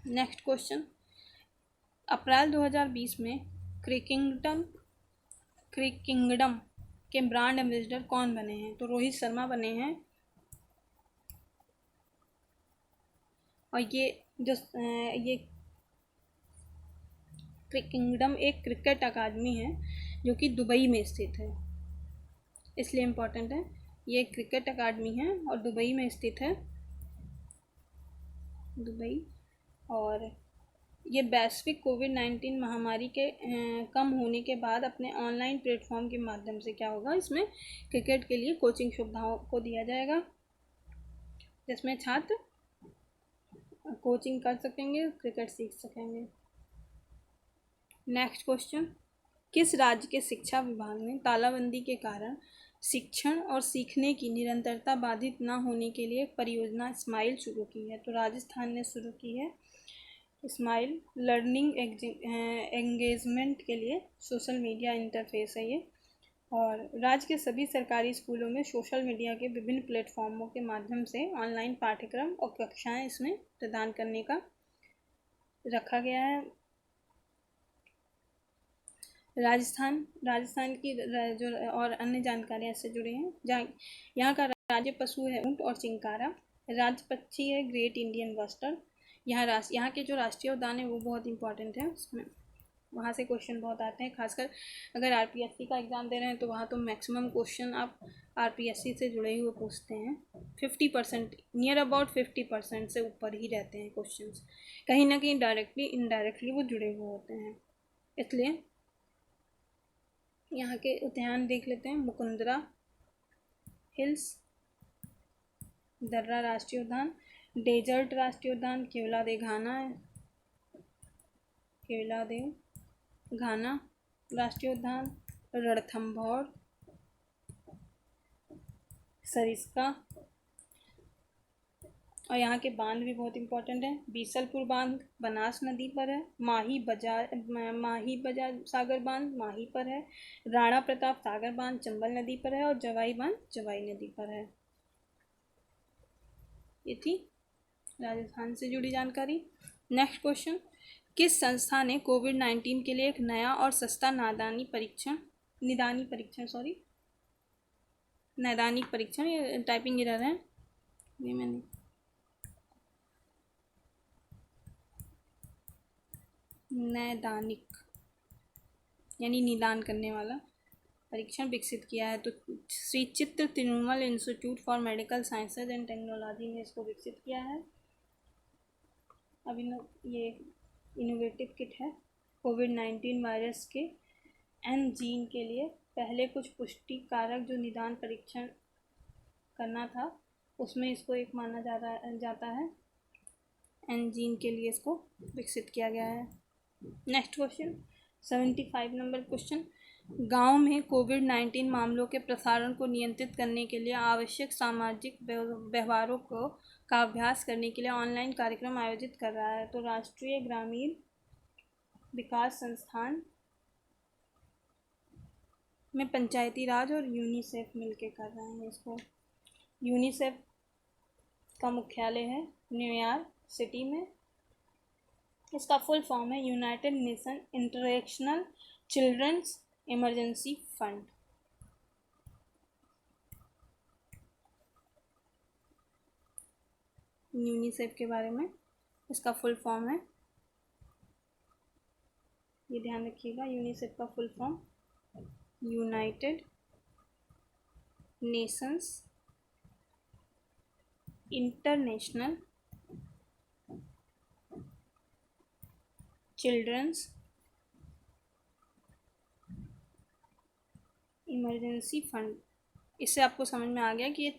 नेक्स्ट क्वेश्चन, अप्रैल 2020 में क्रिकिंगडम के ब्रांड एम्बेसडर कौन बने हैं? तो रोहित शर्मा बने हैं। और ये क्रिकिंगडम एक क्रिकेट अकादमी है जो कि दुबई में स्थित है, इसलिए इम्पोर्टेंट है। ये क्रिकेट अकादमी है और दुबई में स्थित है, दुबई। और ये वैश्विक कोविड-19 महामारी के कम होने के बाद अपने ऑनलाइन प्लेटफॉर्म के माध्यम से क्या होगा, इसमें क्रिकेट के लिए कोचिंग सुविधाओं को दिया जाएगा, जिसमें छात्र कोचिंग कर सकेंगे, क्रिकेट सीख सकेंगे। नेक्स्ट क्वेश्चन, किस राज्य के शिक्षा विभाग ने तालाबंदी के कारण शिक्षण और सीखने की निरंतरता बाधित न होने के लिए एक परियोजना स्माइल शुरू की है? तो राजस्थान ने शुरू की है स्माइल। लर्निंग एंगेजमेंट के लिए सोशल मीडिया इंटरफेस है ये। और राज्य के सभी सरकारी स्कूलों में सोशल मीडिया के विभिन्न प्लेटफॉर्मों के माध्यम से ऑनलाइन पाठ्यक्रम और कक्षाएं इसमें प्रदान करने का रखा गया है। राजस्थान की जो और अन्य जानकारियाँ इससे जुड़ी हैं, जहाँ यहाँ का राज्य पशु है ऊँट और चिंकारा। राज्य पक्षी है ग्रेट इंडियन बस्टर्ड। यहाँ के जो राष्ट्रीय उद्यान है वो बहुत इंपॉर्टेंट है, उसमें वहाँ से क्वेश्चन बहुत आते हैं, खासकर अगर आरपीएससी का एग्ज़ाम दे रहे हैं तो वहाँ तो मैक्सिमम क्वेश्चन आप आरपीएससी से जुड़े हुए पूछते हैं। 50% नियर अबाउट 50% से ऊपर ही रहते हैं क्वेश्चंस, कहीं ना कहीं डायरेक्टली इनडायरेक्टली वो जुड़े हुए होते हैं। इसलिए यहाँ के उद्यान देख लेते हैं, मुकुंदरा हिल्स, दर्रा राष्ट्रीय उद्यान, डेजर्ट राष्ट्रीय उद्यान, केवलादेव घाना राष्ट्रीय उद्यान, रणथंभौर, सरिस्का। और यहाँ के बांध भी बहुत इंपॉर्टेंट है। बीसलपुर बांध बनास नदी पर है। माही बजार सागर बांध माही पर है। राणा प्रताप सागर बांध चंबल नदी पर है। और जवाई बांध जवाई नदी पर है। ये थी राजस्थान से जुड़ी जानकारी। नेक्स्ट क्वेश्चन, किस संस्था ने कोविड-19 के लिए एक नया और सस्ता नैदानिक परीक्षण, ये टाइपिंग एरर है, ये मैंने नैदानिक यानी निदान करने वाला परीक्षण विकसित किया है? तो Shri Chitra Tirumal Institute for Medical Sciences and Technology ने इसको विकसित किया है। ये इनोवेटिव किट है। कोविड-19 वायरस के एन जीन के लिए पहले कुछ पुष्टि कारक जो निदान परीक्षण करना था, उसमें इसको एक माना जाता है। एन जीन के लिए इसको विकसित किया गया है। नेक्स्ट क्वेश्चन, 75 नंबर क्वेश्चन, गांव में कोविड-19 मामलों के प्रसारण को नियंत्रित करने के लिए आवश्यक सामाजिक व्यवहारों का अभ्यास करने के लिए ऑनलाइन कार्यक्रम आयोजित कर रहा है? तो राष्ट्रीय ग्रामीण विकास संस्थान में पंचायती राज और यूनिसेफ मिलके कर रहे हैं इसको। यूनिसेफ का मुख्यालय है न्यूयॉर्क सिटी में। इसका फुल फॉर्म है united nation international children's emergency fund. UNICEF के बारे में इसका फुल फॉर्म है, ये ध्यान रखिएगा। यूनिसेफ का full form United Nations International children's emergency Fund. इससे आपको समझ में आ गया कि ये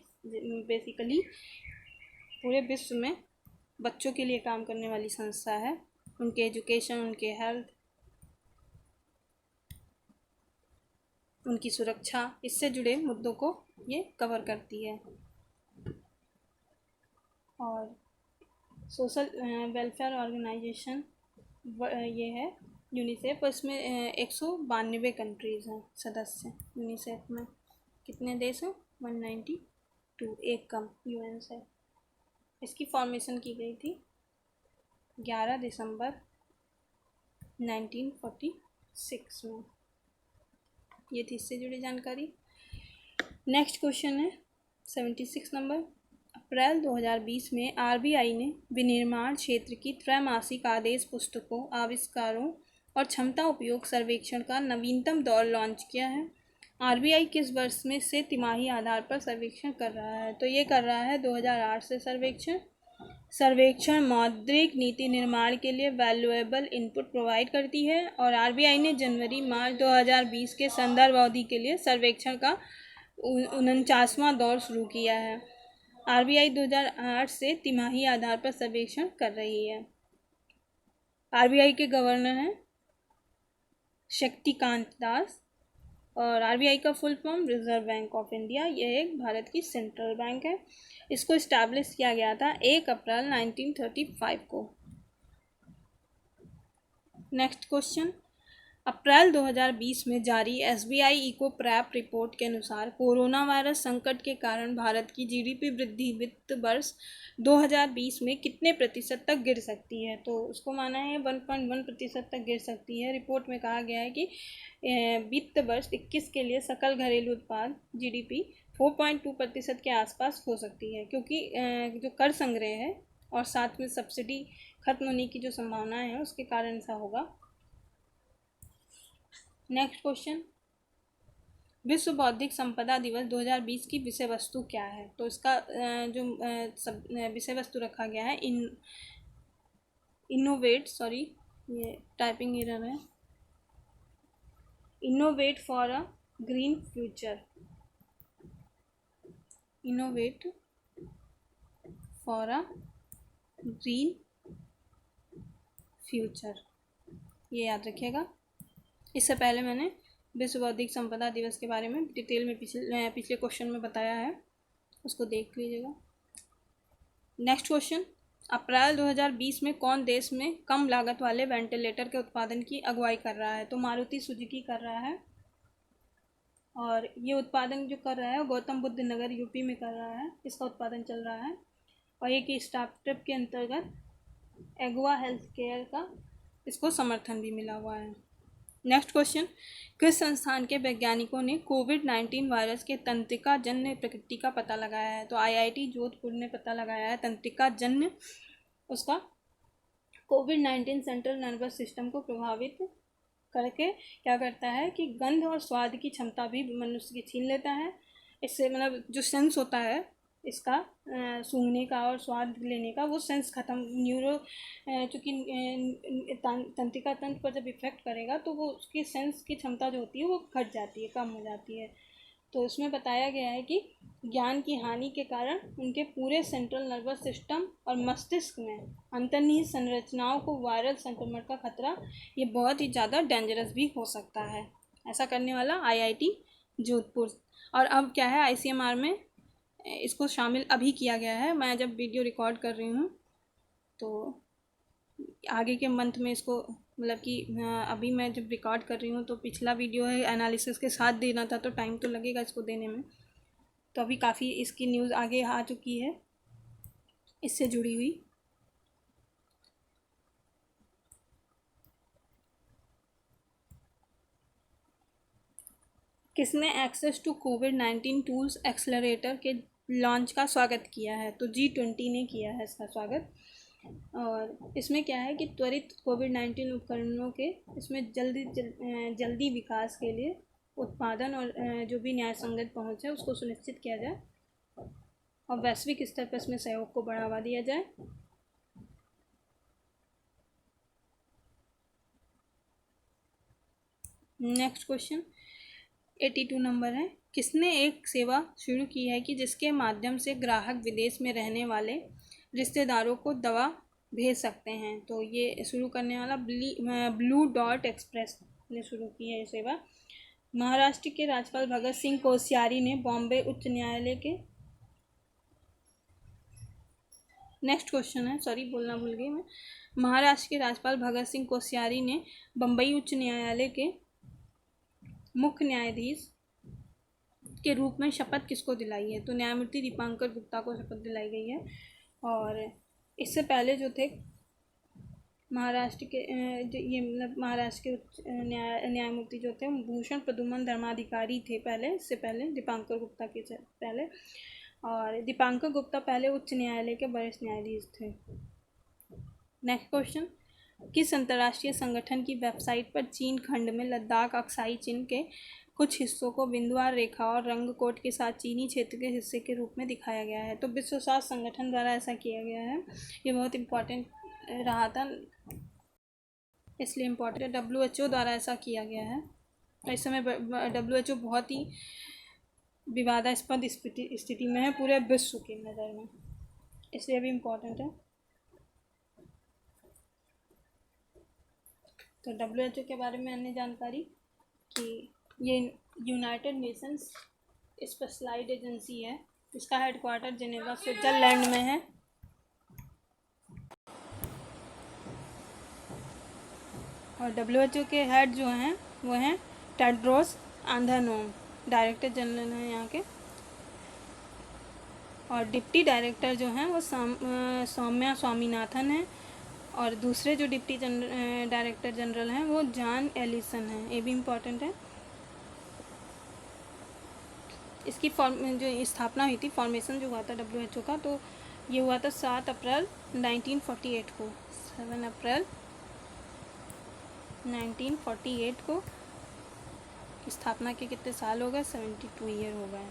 बेसिकली पूरे विश्व में बच्चों के लिए काम करने वाली संस्था है, उनके एजुकेशन, उनके हेल्थ, उनकी सुरक्षा, इससे जुड़े मुद्दों को ये कवर करती है। और सोशल वेलफेयर ऑर्गेनाइजेशन ये है यूनिसेफ, और इसमें 192 कंट्रीज़ हैं सदस्य। यूनिसेफ में कितने देश हैं? 192, एक कम यूएन से। इसकी फॉर्मेशन की गई थी 11 दिसंबर 1946 में। ये थी इससे जुड़ी जानकारी। नेक्स्ट क्वेश्चन है 76 नंबर। अप्रैल 2020 में आरबीआई ने विनिर्माण क्षेत्र की त्रैमासिक आदेश पुस्तकों, आविष्कारों और क्षमता उपयोग सर्वेक्षण का नवीनतम दौर लॉन्च किया है। आरबीआई किस वर्ष में से तिमाही आधार पर सर्वेक्षण कर रहा है? तो ये कर रहा है 2008 से सर्वेक्षण मौद्रिक नीति निर्माण के लिए वैल्यूएबल इनपुट प्रोवाइड करती है, और आरबीआई ने जनवरी-मार्च 2020 के संदर्भ अवधि के लिए सर्वेक्षण का 49वां दौर शुरू किया है। आरबीआई 2008 से तिमाही आधार पर सर्वेक्षण कर रही है। आरबीआई के गवर्नर हैं शक्तिकांत दास, और आरबीआई का full form reserve bank of India. यह एक भारत की सेंट्रल बैंक है। इसको इस्टेब्लिश किया गया था 1 अप्रैल 1935 को। Next question. अप्रैल 2020 में जारी एसबीआई इको प्रैप रिपोर्ट के अनुसार कोरोना वायरस संकट के कारण भारत की जीडीपी वृद्धि वित्त वर्ष 2020 में कितने प्रतिशत तक गिर सकती है? तो उसको माना है 1.1% तक गिर सकती है। रिपोर्ट में कहा गया है कि वित्त वर्ष 21 के लिए सकल घरेलू उत्पाद जीडीपी 4.2% के आसपास हो सकती है, क्योंकि जो कर संग्रह है और साथ में सब्सिडी खत्म होने की जो संभावना है उसके कारण ऐसा होगा। Next question. विश्व बौद्धिक संपदा दिवस 2020 की विषय वस्तु क्या है? तो इसका जो विषय वस्तु रखा गया है ये टाइपिंग एरर है, innovate for a green future. Innovate for a green future, ये याद रखिएगा। इससे पहले मैंने विश्व बौद्धिक संपदा दिवस के बारे में डिटेल में पिछले क्वेश्चन में बताया है, उसको देख लीजिएगा। Next question. अप्रैल 2020 में कौन देश में कम लागत वाले वेंटिलेटर के उत्पादन की अगुवाई कर रहा है? तो मारुति सुजुकी कर रहा है, और ये उत्पादन जो कर रहा है गौतम बुद्ध नगर यूपी में कर रहा है। इसका उत्पादन चल रहा है, और एक स्टार्टअप के अंतर्गत एगुआ हेल्थ केयर का इसको समर्थन भी मिला हुआ है। Next question. किस संस्थान के वैज्ञानिकों ने कोविड-19 वायरस के तंत्रिका जन्य प्रकृति का पता लगाया है? तो आईआईटी जोधपुर ने पता लगाया है तंत्रिका जन्य उसका कोविड-19 सेंट्रल नर्वस सिस्टम को प्रभावित करके क्या करता है कि गंध और स्वाद की क्षमता भी मनुष्य की छीन लेता है। इससे मतलब जो सेंस होता है इसका सूंघने का और स्वाद लेने का, वो सेंस ख़त्म, चूँकि तंत्रिका तंत्र पर जब इफ़ेक्ट करेगा तो वो उसकी सेंस की क्षमता जो होती है वो घट जाती है, कम हो जाती है। तो इसमें बताया गया है कि ज्ञान की हानि के कारण उनके पूरे सेंट्रल नर्वस सिस्टम और मस्तिष्क में अंतर्निहित संरचनाओं को वायरल संक्रमण का खतरा ये बहुत ही ज़्यादा डेंजरस भी हो सकता है। ऐसा करने वाला आईआईटी जोधपुर। और अब क्या है, आईसीएमआर में इसको शामिल अभी किया गया है। मैं जब वीडियो रिकॉर्ड कर रही हूँ तो आगे के मंथ में इसको मतलब कि अभी मैं जब रिकॉर्ड कर रही हूँ तो पिछला वीडियो है एनालिसिस के साथ देना था, तो टाइम तो लगेगा इसको देने में। तो अभी काफ़ी इसकी न्यूज़ आगे आ चुकी है इससे जुड़ी हुई। किसने एक्सेस टू कोविड-19 टूल्स एक्सेलरेटर के लॉन्च का स्वागत किया है? तो G20 ने किया है इसका स्वागत। और इसमें क्या है कि त्वरित कोविड-19 उपकरणों के इसमें जल्दी विकास के लिए उत्पादन और जो भी न्याय संगत पहुँच है उसको सुनिश्चित किया जाए, और वैश्विक स्तर पर इसमें सहयोग को बढ़ावा दिया जाए। नेक्स्ट क्वेश्चन 82 नंबर है। किसने एक सेवा शुरू की है कि जिसके माध्यम से ग्राहक विदेश में रहने वाले रिश्तेदारों को दवा भेज सकते हैं? तो ये शुरू करने वाला ब्लू डॉट एक्सप्रेस ने शुरू की है ये सेवा। महाराष्ट्र के राज्यपाल भगत सिंह कोश्यारी ने बॉम्बे उच्च न्यायालय के नेक्स्ट क्वेश्चन है, सॉरी बोलना भूल गई मैं। महाराष्ट्र के राज्यपाल भगत सिंह कोश्यारी ने बम्बई उच्च न्यायालय के मुख्य न्यायाधीश के रूप में शपथ किसको दिलाई है? तो न्यायमूर्ति दीपांकर गुप्ता को शपथ दिलाई गई है। और इससे पहले जो थे महाराष्ट्र के ये मतलब महाराष्ट्र के न्यायमूर्ति जो थे भूषण प्रद्युमन धर्माधिकारी थे पहले, इससे पहले दीपांकर गुप्ता के पहले। और दीपांकर गुप्ता पहले उच्च न्यायालय के वरिष्ठ न्यायाधीश थे। नेक्स्ट क्वेश्चन, किस अंतर्राष्ट्रीय संगठन की वेबसाइट पर चीन खंड में लद्दाख अक्साई चिन्ह के कुछ हिस्सों को बिंदुवार रेखा और रंग कोड के साथ चीनी क्षेत्र के हिस्से के रूप में दिखाया गया है? तो विश्व स्वास्थ्य संगठन द्वारा ऐसा किया गया है। ये बहुत इम्पोर्टेंट रहा था, इसलिए इम्पोर्टेंट है। WHO द्वारा ऐसा किया गया है। इस समय WHO बहुत ही विवादास्पद स्थिति में है पूरे विश्व की नज़र में, इसलिए भी इम्पोर्टेंट है। तो WHO के बारे में अन्य जानकारी कि ये यूनाइटेड नेशंस स्पेशलाइज्ड एजेंसी है, इसका हेडक्वार्टर जेनेवा स्विट्जरलैंड में है। और WHO के हेड जो हैं वो हैं टेड्रोस अधानोम, डायरेक्टर जनरल हैं यहाँ के। और डिप्टी डायरेक्टर जो हैं वो सौम्या स्वामीनाथन हैं। और दूसरे जो डिप्टी डायरेक्टर जनरल हैं वो जॉन एलिसन हैं, ये भी इम्पोर्टेंट है। इसकी जो स्थापना हुई थी, फॉर्मेशन जो हुआ था WHO का, तो ये हुआ था 7 अप्रैल 1948 को। 7 अप्रैल 1948 को स्थापना के कितने साल हो गए? 72 ईयर हो गए।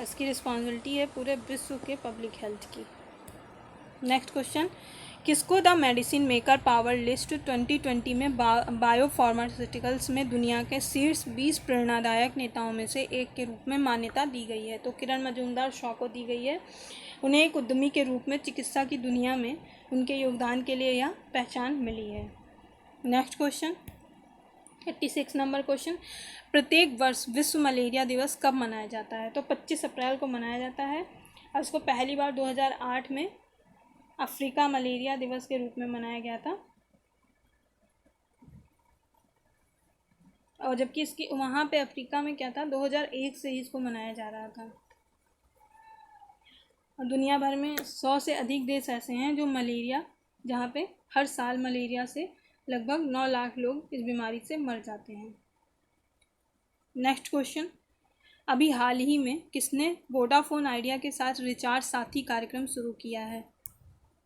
इसकी रिस्पॉन्सिबिलिटी है पूरे विश्व के पब्लिक हेल्थ की। नेक्स्ट क्वेश्चन, किसको the medicine maker power list 2020 में बायोफार्मास्यूटिकल्स में दुनिया के शीर्ष 20 प्रेरणादायक नेताओं में से एक के रूप में मान्यता दी गई है? तो किरण मजूमदार शॉ को दी गई है। उन्हें एक उद्यमी के रूप में चिकित्सा की दुनिया में उनके योगदान के लिए यह पहचान मिली है। नेक्स्ट क्वेश्चन, 86 नंबर क्वेश्चन, प्रत्येक वर्ष विश्व मलेरिया दिवस कब मनाया जाता है? तो 25 अप्रैल को मनाया जाता है। और इसको पहली बार 2008 में अफ्रीका मलेरिया दिवस के रूप में मनाया गया था। और जबकि इसकी वहाँ पे अफ्रीका में क्या था, 2001 से ही इसको मनाया जा रहा था। और दुनिया भर में 100 से अधिक देश ऐसे हैं जो मलेरिया, जहाँ पे हर साल मलेरिया से लगभग 9 लाख लोग इस बीमारी से मर जाते हैं। नेक्स्ट क्वेश्चन, अभी हाल ही में किसने वोडाफोन आइडिया के साथ रिचार्ज साथी कार्यक्रम शुरू किया है?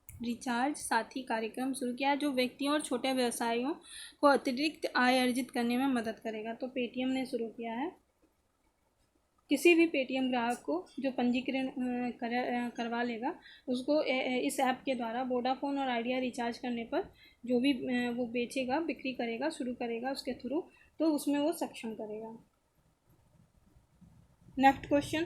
रिचार्ज साथी कार्यक्रम शुरू किया है जो व्यक्तियों और छोटे व्यवसायियों को अतिरिक्त आय अर्जित करने में मदद करेगा। तो पेटीएम ने शुरू किया है। किसी भी पेटीएम ग्राहक को जो पंजीकरण करवा लेगा उसको इस ऐप के द्वारा वोडाफोन और आइडिया रिचार्ज करने पर जो भी वो बेचेगा, बिक्री करेगा, शुरू करेगा उसके थ्रू, तो उसमें वो सक्षम करेगा। नेक्स्ट क्वेश्चन,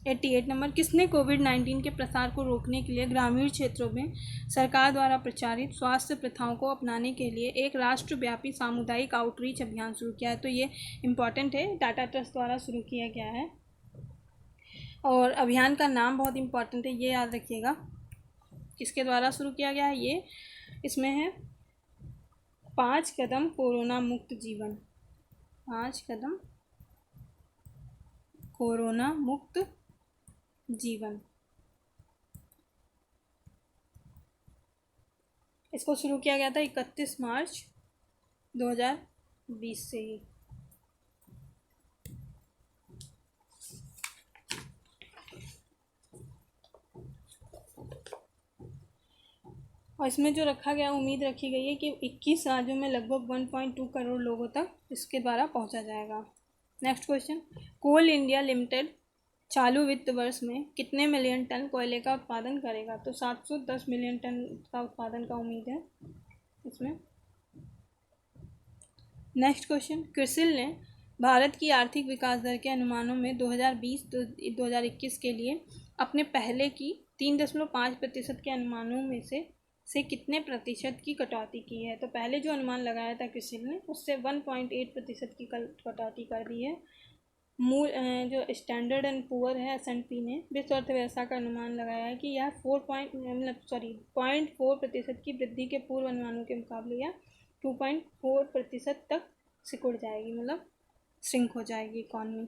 88 नंबर, किसने कोविड-19 के प्रसार को रोकने के लिए ग्रामीण क्षेत्रों में सरकार द्वारा प्रचारित स्वास्थ्य प्रथाओं को अपनाने के लिए एक राष्ट्रव्यापी सामुदायिक आउटरीच अभियान शुरू किया है? तो ये इम्पॉर्टेंट है, टाटा ट्रस्ट द्वारा शुरू किया गया है। और अभियान का नाम बहुत इम्पॉर्टेंट है, ये याद रखिएगा किसके द्वारा शुरू किया गया है। ये इसमें है 5 कदम कोरोना मुक्त जीवन, 5 कदम कोरोना मुक्त जीवन। इसको शुरू किया गया था 31 मार्च 2020 से ही। और इसमें जो रखा गया, उम्मीद रखी गई है कि 21 राज्यों में लगभग 1.2 करोड़ लोगों तक इसके द्वारा पहुंचा जाएगा। नेक्स्ट क्वेश्चन, कोल इंडिया लिमिटेड चालू वित्त वर्ष में कितने मिलियन टन कोयले का उत्पादन करेगा? तो 710 मिलियन टन का उत्पादन का उम्मीद है इसमें। नेक्स्ट क्वेश्चन, क्रिसिल ने भारत की आर्थिक विकास दर के अनुमानों में 2020-2021 के लिए अपने पहले की 3.5% के अनुमानों में से से कितने प्रतिशत की कटौती की है। तो पहले जो अनुमान लगाया था क्रिसिल ने, उससे 1.8% की कटौती कर दी है। मूल जो स्टैंडर्ड एंड पुअर है S&P ने विश्व अर्थव्यवस्था का अनुमान लगाया है कि यह 0.4% की वृद्धि के पूर्व अनुमानों के मुकाबले यह 2.4% तक सिकुड़ जाएगी, मतलब श्रिंक हो जाएगी इकॉनमी।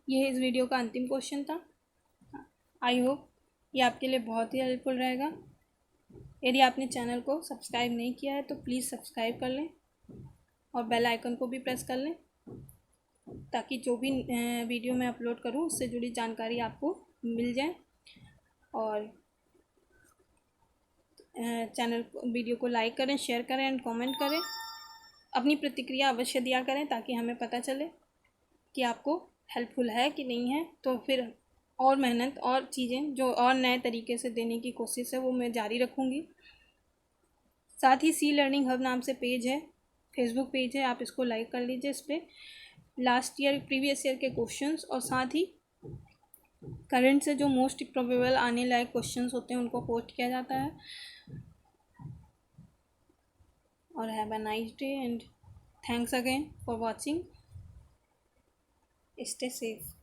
यह इस वीडियो का अंतिम क्वेश्चन था। आई होप ये आपके लिए बहुत ही हेल्पफुल रहेगा। यदि आपने चैनल को सब्सक्राइब नहीं किया है तो प्लीज़ सब्सक्राइब कर लें और बेल आइकन को भी प्रेस कर लें, ताकि जो भी वीडियो मैं अपलोड करूं उससे जुड़ी जानकारी आपको मिल जाए। और चैनल वीडियो को लाइक करें, शेयर करें एंड कमेंट करें। अपनी प्रतिक्रिया अवश्य दिया करें ताकि हमें पता चले कि आपको हेल्पफुल है कि नहीं है। तो फिर और मेहनत और चीज़ें जो और नए तरीके से देने की कोशिश है वो मैं जारी रखूँगी। साथ ही सी लर्निंग हब नाम से पेज है, फेसबुक पेज है, आप इसको लाइक कर लीजिए। इस पर लास्ट ईयर प्रीवियस ईयर के क्वेश्चंस और साथ ही करंट से जो मोस्ट प्रोबेबल आने लायक क्वेश्चंस होते हैं उनको पोस्ट किया जाता है। और have a nice day and thanks again for watching. Stay safe.